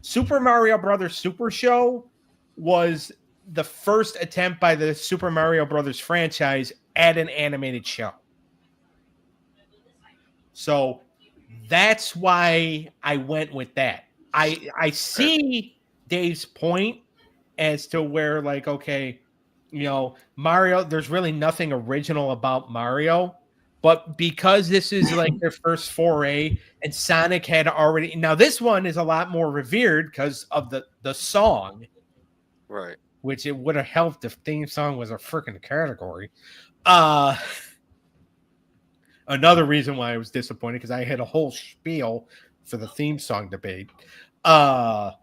Super Mario Brothers Super Show was the first attempt by the Super Mario Brothers franchise at an animated show. So that's why I went with that. I see Dave's point as to where, like, okay, Mario, there's really nothing original about Mario, but because this is like their first foray and Sonic had already, now this one is a lot more revered because of the song,
Right.
which it would have helped if theme song was a freaking category. Another reason why I was disappointed, because I had a whole spiel for the theme song debate. But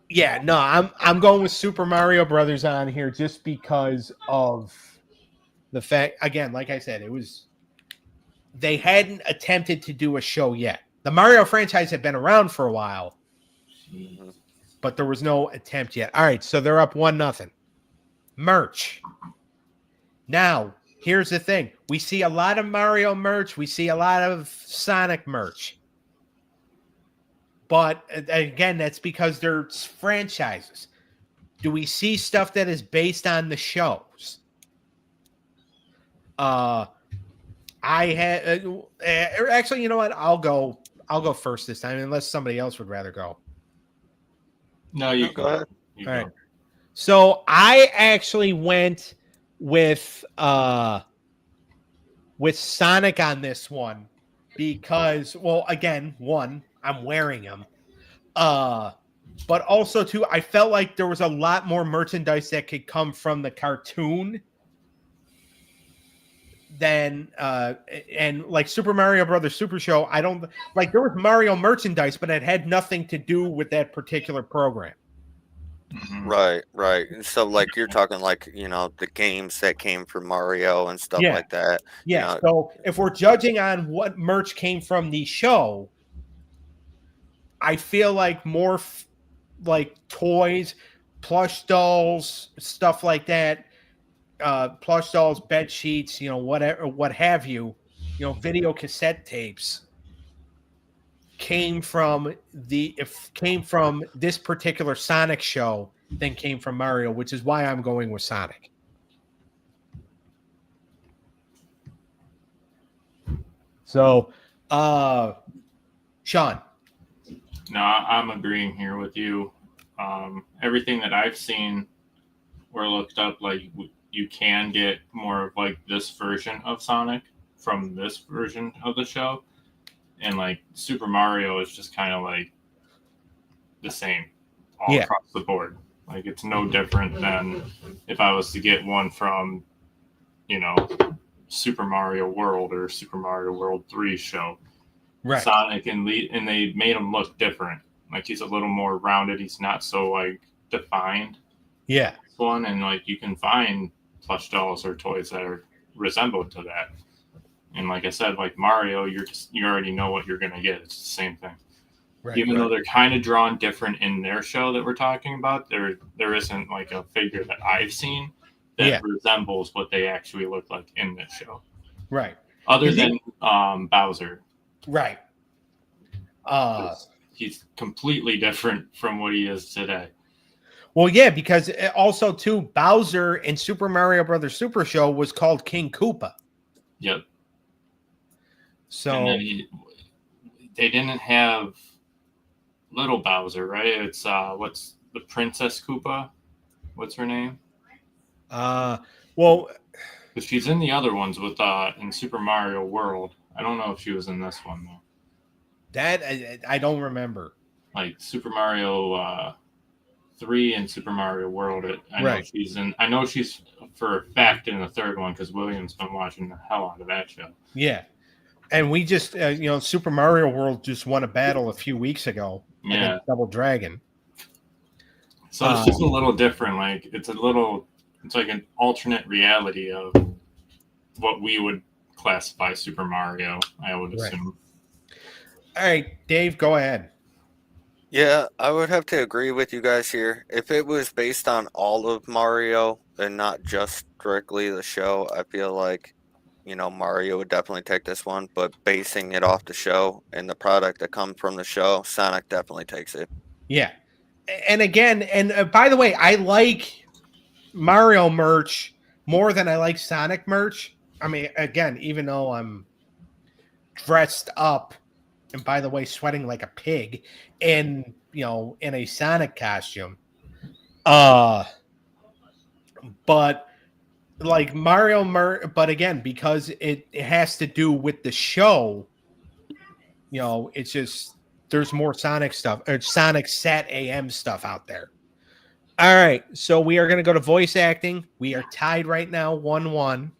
yeah, no, I'm going with Super Mario Brothers on here just because of the fact, again, like I said, they hadn't attempted to do a show yet. The Mario franchise had been around for a while, but there was no attempt yet. All right, so they're up 1-0. Merch. Now, here's the thing. We see a lot of Mario merch. We see a lot of Sonic merch. But again, that's because they're franchises. Do we see stuff that is based on the shows? I had actually, you know what? I'll go first this time, unless somebody else would rather go.
No, you
Go ahead.
You
All
go.
right. So I actually went with Sonic on this one because, well, again, one, I'm wearing them. But also too, I felt like there was a lot more merchandise that could come from the cartoon than and like Super Mario Brothers Super Show. I don't like, there was Mario merchandise, but it had nothing to do with that particular program.
Mhm.
Right. And so, like, you're talking like, the games that came from Mario and stuff
Yeah.
like that.
Yeah. So if we're judging on what merch came from the show, I feel like more like toys, plush dolls, stuff like that, plush dolls, bed sheets, whatever, what have you, video cassette tapes came from this particular Sonic show than came from Mario, which is why I'm going with Sonic. So, Shawn.
No, I'm agreeing here with you. Everything that I've seen or looked up, like you can get more of like this version of Sonic from this version of the show, and like Super Mario is just kind of like the same all across the board. Like it's no different than if I was to get one from, Super Mario World or Super Mario World 3 show.
Right.
Sonic and they made him look different. Like he's a little more rounded. He's not so like defined.
Yeah.
This one, and like you can find plush dolls or toys that are resembled to that. And like I said, like Mario, you already know what you're gonna get. It's the same thing.
Right,
Even though they're kind of drawn different in their show that we're talking about, there isn't like a figure that I've seen that resembles what they actually look like in this show.
Right.
Other than Bowser.
Right.
He's completely different from what he is today.
Well, yeah, because also too, Bowser in Super Mario Brothers Super Show was called King Koopa.
Yep.
So
and then they didn't have little Bowser, right? It's what's the Princess Koopa? What's her name?
Well,
because she's in the other ones with in Super Mario World. I don't know if she was in this one though.
That I don't remember.
Like Super Mario 3 and Super Mario World. I know she's for a fact in the third one because William's been watching the hell out of that show.
Yeah, and we just Super Mario World just won a battle a few weeks ago.
Yeah,
Double Dragon.
So it's just a little different. Like it's like an alternate reality of what we would classify Super Mario, I would assume.
All right, Dave, go ahead.
Yeah, I would have to agree with you guys here. If it was based on all of Mario and not just strictly the show, I feel like, Mario would definitely take this one. But basing it off the show and the product that comes from the show, Sonic definitely takes it.
Yeah. and again, and by the way, I like Mario merch more than I like Sonic merch. I mean, again, even though I'm dressed up, and by the way, sweating like a pig, in in a Sonic costume, but like Mario merch, but again, because it has to do with the show, it's just there's more Sonic stuff or Sonic Sat AM stuff out there. All right, so we are going to go to voice acting. We are tied right now, 1-1.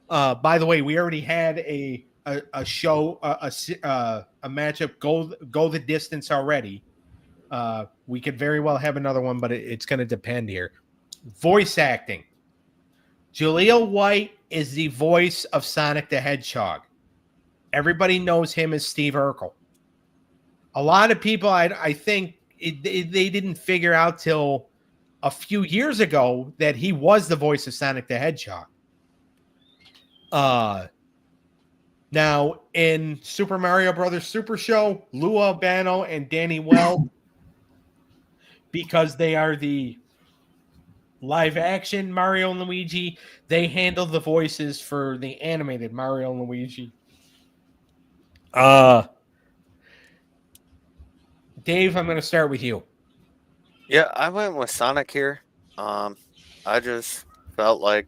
By the way, we already had a show, a matchup go the distance already. We could very well have another one, but it's going to depend here. Voice acting. Jaleel White is the voice of Sonic the Hedgehog. Everybody knows him as Steve Urkel. A lot of people, I think, they didn't figure out till a few years ago that he was the voice of Sonic the Hedgehog. Now, in Super Mario Brothers Super Show, Lou Albano and Danny Well, because they are the live-action Mario and Luigi, they handle the voices for the animated Mario and Luigi. Dave, I'm going to start with you.
Yeah, I went with Sonic here. I just felt like,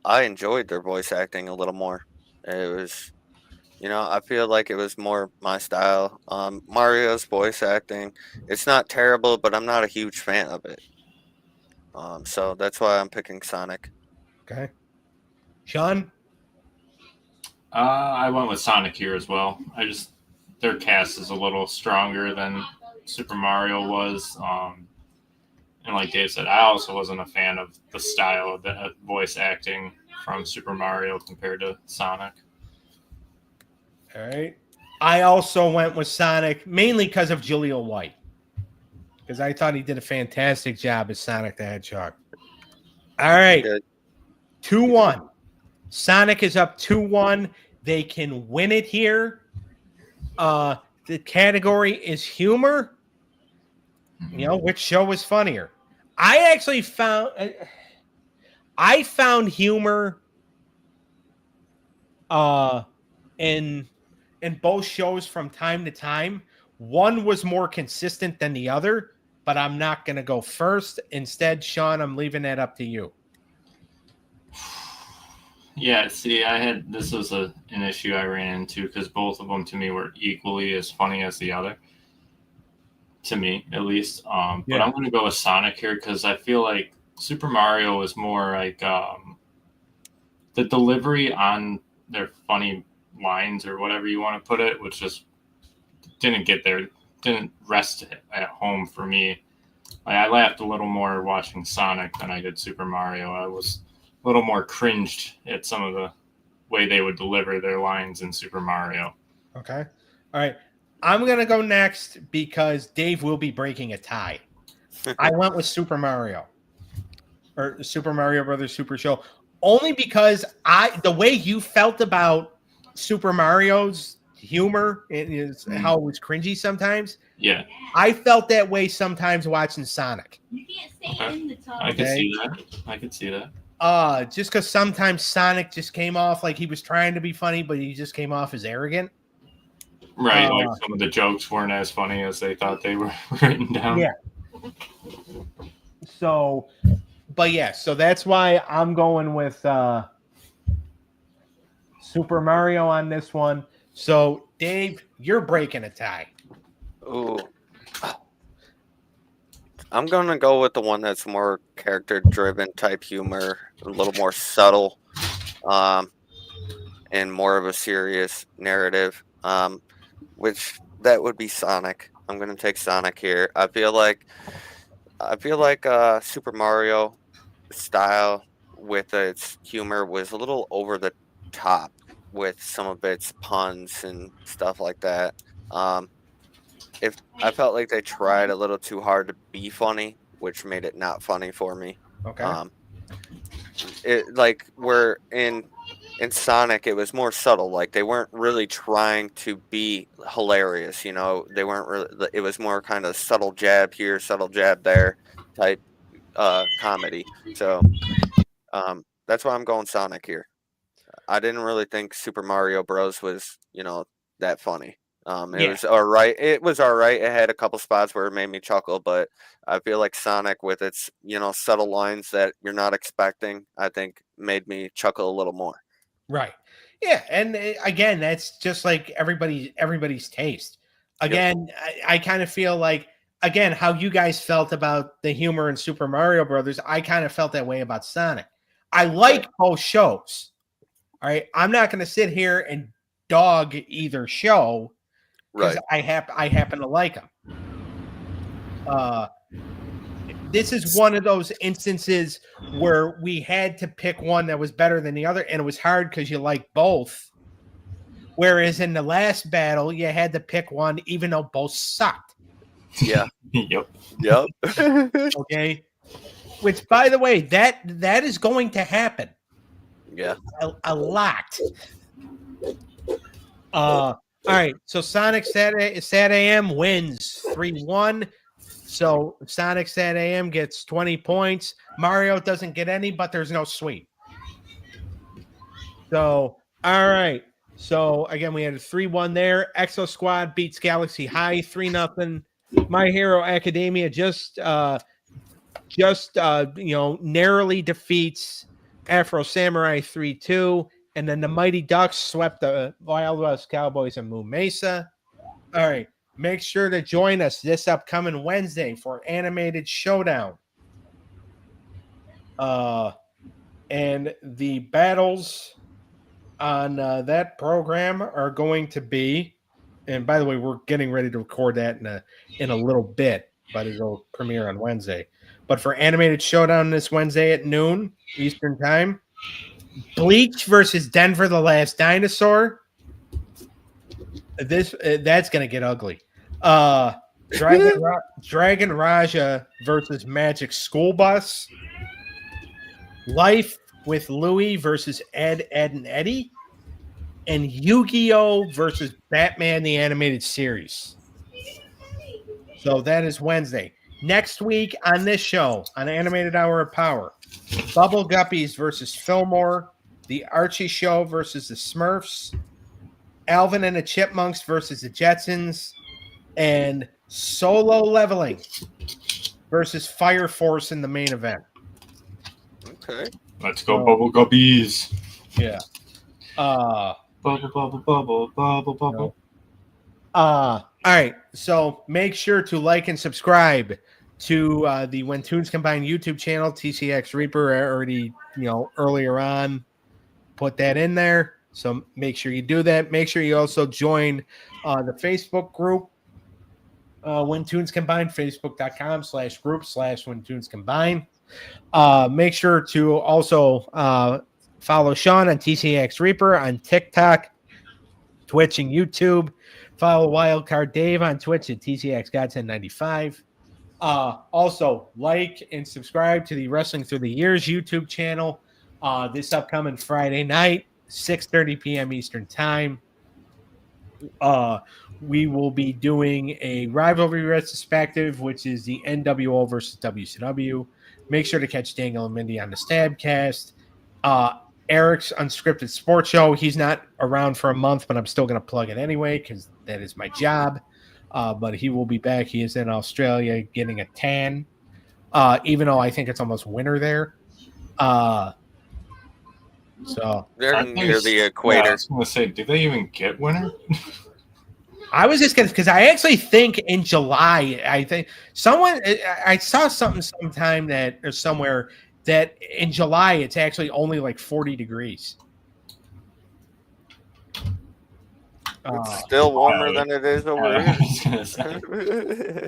I enjoyed their voice acting a little more. It was, I feel like it was more my style. Mario's voice acting, it's not terrible, but I'm not a huge fan of it. So that's why I'm picking Sonic.
Okay. Shawn?
I went with Sonic here as well. Their cast is a little stronger than Super Mario was. And like Dave said, I also wasn't a fan of the style of the voice acting from Super Mario compared to Sonic.
All right. I also went with Sonic, mainly because of Jaleel White. Because I thought he did a fantastic job as Sonic the Hedgehog. All right. 2-1. Sonic is up 2-1. They can win it here. The category is humor. Which show was funnier? I actually found humor in both shows from time to time. One was more consistent than the other, but I'm not going to go first. Instead, Shawn, I'm leaving that up to you.
Yeah, see, this was an issue I ran into because both of them to me were equally as funny as the other. To me, at least. But I'm going to go with Sonic here because I feel like Super Mario is more like the delivery on their funny lines or whatever you want to put it, which just didn't rest at home for me. I laughed a little more watching Sonic than I did Super Mario. I was a little more cringed at some of the way they would deliver their lines in Super Mario.
Okay. All right. I'm going to go next because Dave will be breaking a tie. I went with Super Mario or Super Mario Brothers Super Show only because the way you felt about Super Mario's humor is how it was cringy sometimes.
Yeah.
I felt that way sometimes watching Sonic.
You can't stay in the tub.
I could see that.
Just because sometimes Sonic just came off like he was trying to be funny, but he just came off as arrogant.
Right, like some of the jokes weren't as funny as they thought they were written down.
Yeah. So that's why I'm going with Super Mario on this one. So, Dave, you're breaking a tie.
Ooh. I'm going to go with the one that's more character-driven type humor, a little more subtle, and more of a serious narrative. Which that would be Sonic. I'm gonna take Sonic here. I feel like Super Mario style with its humor was a little over the top with some of its puns and stuff like that. If I felt like they tried a little too hard to be funny, which made it not funny for me.
Okay.
It like we're in in Sonic, it was more subtle. Like they weren't really trying to be hilarious. You know, they weren't really. It was more kind of subtle jab here, subtle jab there type comedy. So that's why I'm going Sonic here. I didn't really think Super Mario Bros. Was that funny. It
Yeah.
was all right. It was all right. It had a couple spots where it made me chuckle, but I feel like Sonic, with its subtle lines that you're not expecting, I think made me chuckle a little more.
Right. Yeah, and again, that's just like everybody's taste. Again, I kind of feel like again how you guys felt about the humor in Super Mario Brothers. I kind of felt that way about Sonic. I like both shows. All right, I'm not going to sit here and dog either show because
Right.
I happen to like them. This is one of those instances where we had to pick one that was better than the other, and it was hard because you like both. Whereas in the last battle, you had to pick one, even though both sucked.
Yeah.
Yep.
Yep.
Okay. Which, by the way, that is going to happen.
Yeah.
A lot. All right. So Sonic Sat AM wins 3-1. So Sonic Sat AM gets 20 points. Mario doesn't get any, but there's no sweep. So, all right. So again, we had a 3-1 there. EXOSQUAD beats Galaxy High 3-0. My Hero Academia just narrowly defeats Afro Samurai 3-2. And then the Mighty Ducks swept the Wild West Cowboys and MEESA. All right. Make sure to join us this upcoming Wednesday for Animated Showdown. And the battles on that program are going to be, and by the way, we're getting ready to record that in a little bit, but it'll premiere on Wednesday. But for Animated Showdown this Wednesday at noon Eastern Time, Bleach versus Denver the Last Dinosaur. That's gonna get ugly. Dragon Raja versus Magic School Bus. Life with Louie versus Ed, and Eddie. And Yu-Gi-Oh! Versus Batman the Animated Series. So that is Wednesday. Next week on this show, on Animated Hour of Power, Bubble Guppies versus Fillmore. The Archie Show versus the Smurfs. Alvin and the Chipmunks versus the Jetsons. And Solo Leveling versus Fire Force in the main event.
Okay.
Let's go, Bubble Guppies.
Yeah.
Bubble.
All right. So make sure to like and subscribe to the When Tunes Combine YouTube channel. TCX Reaper already, earlier on put that in there. So make sure you do that. Make sure you also join the Facebook group. When Tunes Combine, facebook.com/group/When Tunes Combine. Make sure to also follow Shawn on TCX Reaper on TikTok, Twitch, and YouTube. Follow Wildcard Dave on Twitch at TCX God1095. Also, like and subscribe to the Wrestling Through the Years YouTube channel. This upcoming Friday night, 6:30 p.m. Eastern Time. We will be doing a rivalry retrospective, which is the NWO versus WCW. Make sure to catch Daniel and Mindy on the Stabcast. Eric's Unscripted Sports Show. He's not around for a month, but I'm still going to plug it anyway because that is my job. But he will be back. He is in Australia getting a tan, even though I think it's almost winter there. So
they're near the equator.
I was going to say, do they even get winter?
I was just because I actually think in July, I saw something sometime that or somewhere that in July it's actually only like 40 degrees.
It's still warmer than it is over here.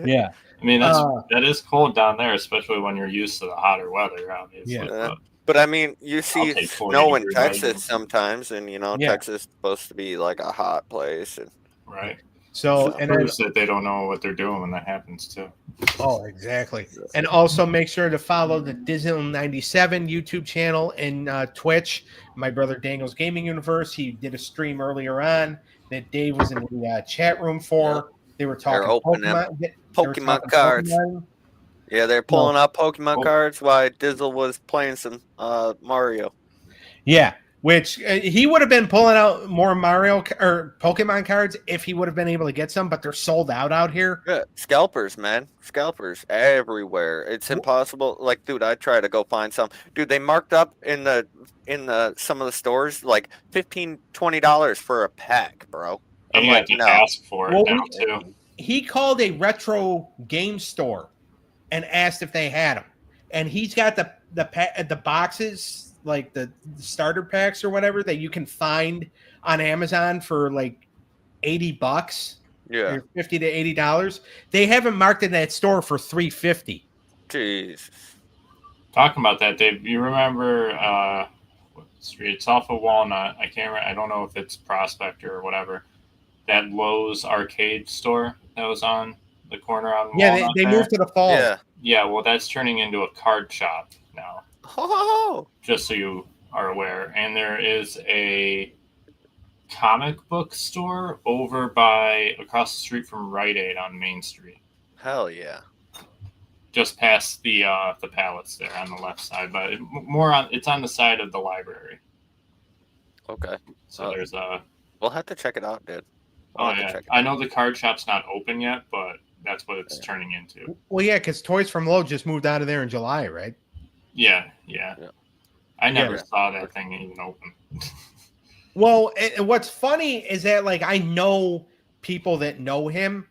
Yeah.
I mean, that is cold down there, especially when you're used to the hotter weather, obviously.
Yeah.
But I mean, you see snow in Texas
items.
sometimes, and Texas is supposed to be like a hot place. And
right.
So,
It
and then,
proves that they don't know what they're doing when that happens too.
oh, exactly. And also make sure to follow the Digital 97 YouTube channel and Twitch. My brother Daniel's Gaming Universe. He did a stream earlier on that Dave was in the chat room for.
Yep.
They were
They're
talking
opening
Pokemon. They were
Pokemon
talking
cards.
Pokemon.
Yeah, they're pulling out Pokemon
Oh.
cards while Dizzle was playing some Mario.
Yeah, which he would have been pulling out more Mario or Pokemon cards if he would have been able to get some, but they're sold out here.
Yeah, scalpers, man. Scalpers everywhere. It's impossible. Like, dude, I try to go find some. Dude, they marked up in the some of the stores like $15-$20 for a pack, bro.
And
I'm
you
like,
have to
no.
ask for it
Well,
now too.
He called a retro game store and asked if they had them, and he's got the boxes, like the starter packs or whatever that you can find on Amazon for like $80.
Yeah.
Or $50 to $80. They haven't marked in that store for $350.
Jeez.
Talking about that, Dave, you remember what street? It's off of Walnut. I can't remember. I don't know if it's Prospector or whatever. That Lowe's arcade store that was on the corner on
Yeah,
Walnut
they
there?
moved to the fall.
Yeah.
Yeah, well, that's turning into a card shop now,
Oh.
just so you are aware. And there is a comic book store over by across the street from Rite Aid on Main Street,
Hell yeah.
just past the pallets there on the left side. But it's on the side of the library.
Okay.
So there's a.
We'll have to check it out, dude.
Oh yeah, I know the card shop's not open yet, but that's what it's turning into.
Well, yeah, because Toys from Lowe just moved out of there in July, right?
Yeah. I never
Yeah.
saw that thing even open.
Well, and what's funny is that like I know people that know him.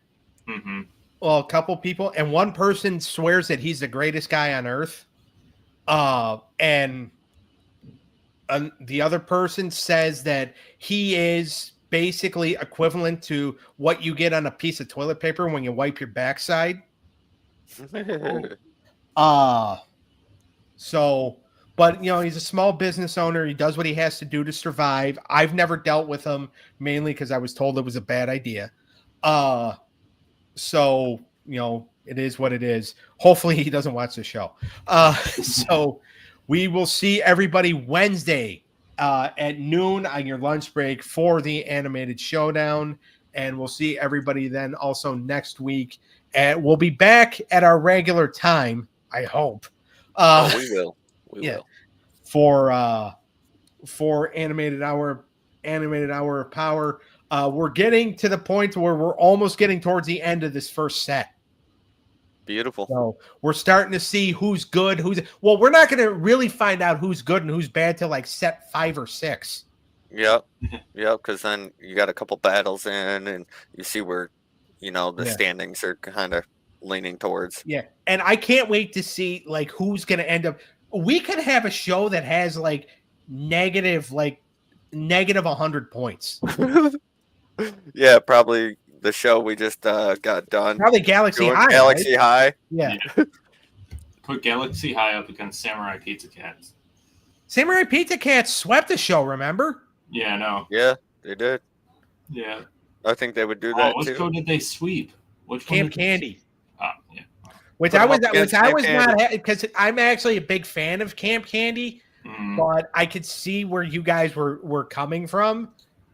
Mm-hmm.
Well, a couple people, and one person swears that he's the greatest guy on earth. And the other person says that he is basically equivalent to what you get on a piece of toilet paper when you wipe your backside. So, but you know, he's a small business owner. He does what he has to do to survive. I've never dealt with him mainly because I was told it was a bad idea. So, you know, it is what it is. Hopefully he doesn't watch the show. So we will see everybody Wednesday at noon on your lunch break for the animated showdown. And we'll see everybody then also next week. And we'll be back at our regular time, I hope.
We will. We will.
For animated hour of power. We're getting to the point where we're almost getting towards the end of this first set.
Beautiful.
So we're starting to see who's good, we're not going to really find out who's good and who's bad till like set 5 or 6.
Yep. Because then you got a couple battles in, and you see where, the standings are kind of leaning towards.
Yeah, and I can't wait to see like who's going to end up. We could have a show that has like negative 100 points.
Yeah, probably the show we just got done.
Probably Galaxy
Doing
High.
Galaxy
right?
High.
Yeah.
Put Galaxy High up against Samurai Pizza Cats.
Samurai Pizza Cats swept the show, remember?
Yeah, I know.
Yeah, they did.
Yeah.
I think they would do that
What
too.
show did they sweep? Which one
Camp
did they
Candy.
sweep? Oh, yeah.
Which
Put
I
'em
was
up against Camp Candy.
not because I'm actually a big fan of Camp Candy, but I could see where you guys were coming from,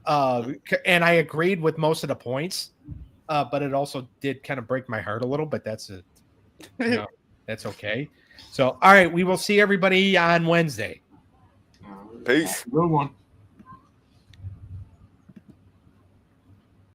and I agreed with most of the points, but it also did kind of break my heart a little. But that's that's okay. So all right, we will see everybody on Wednesday.
Peace.
Good one.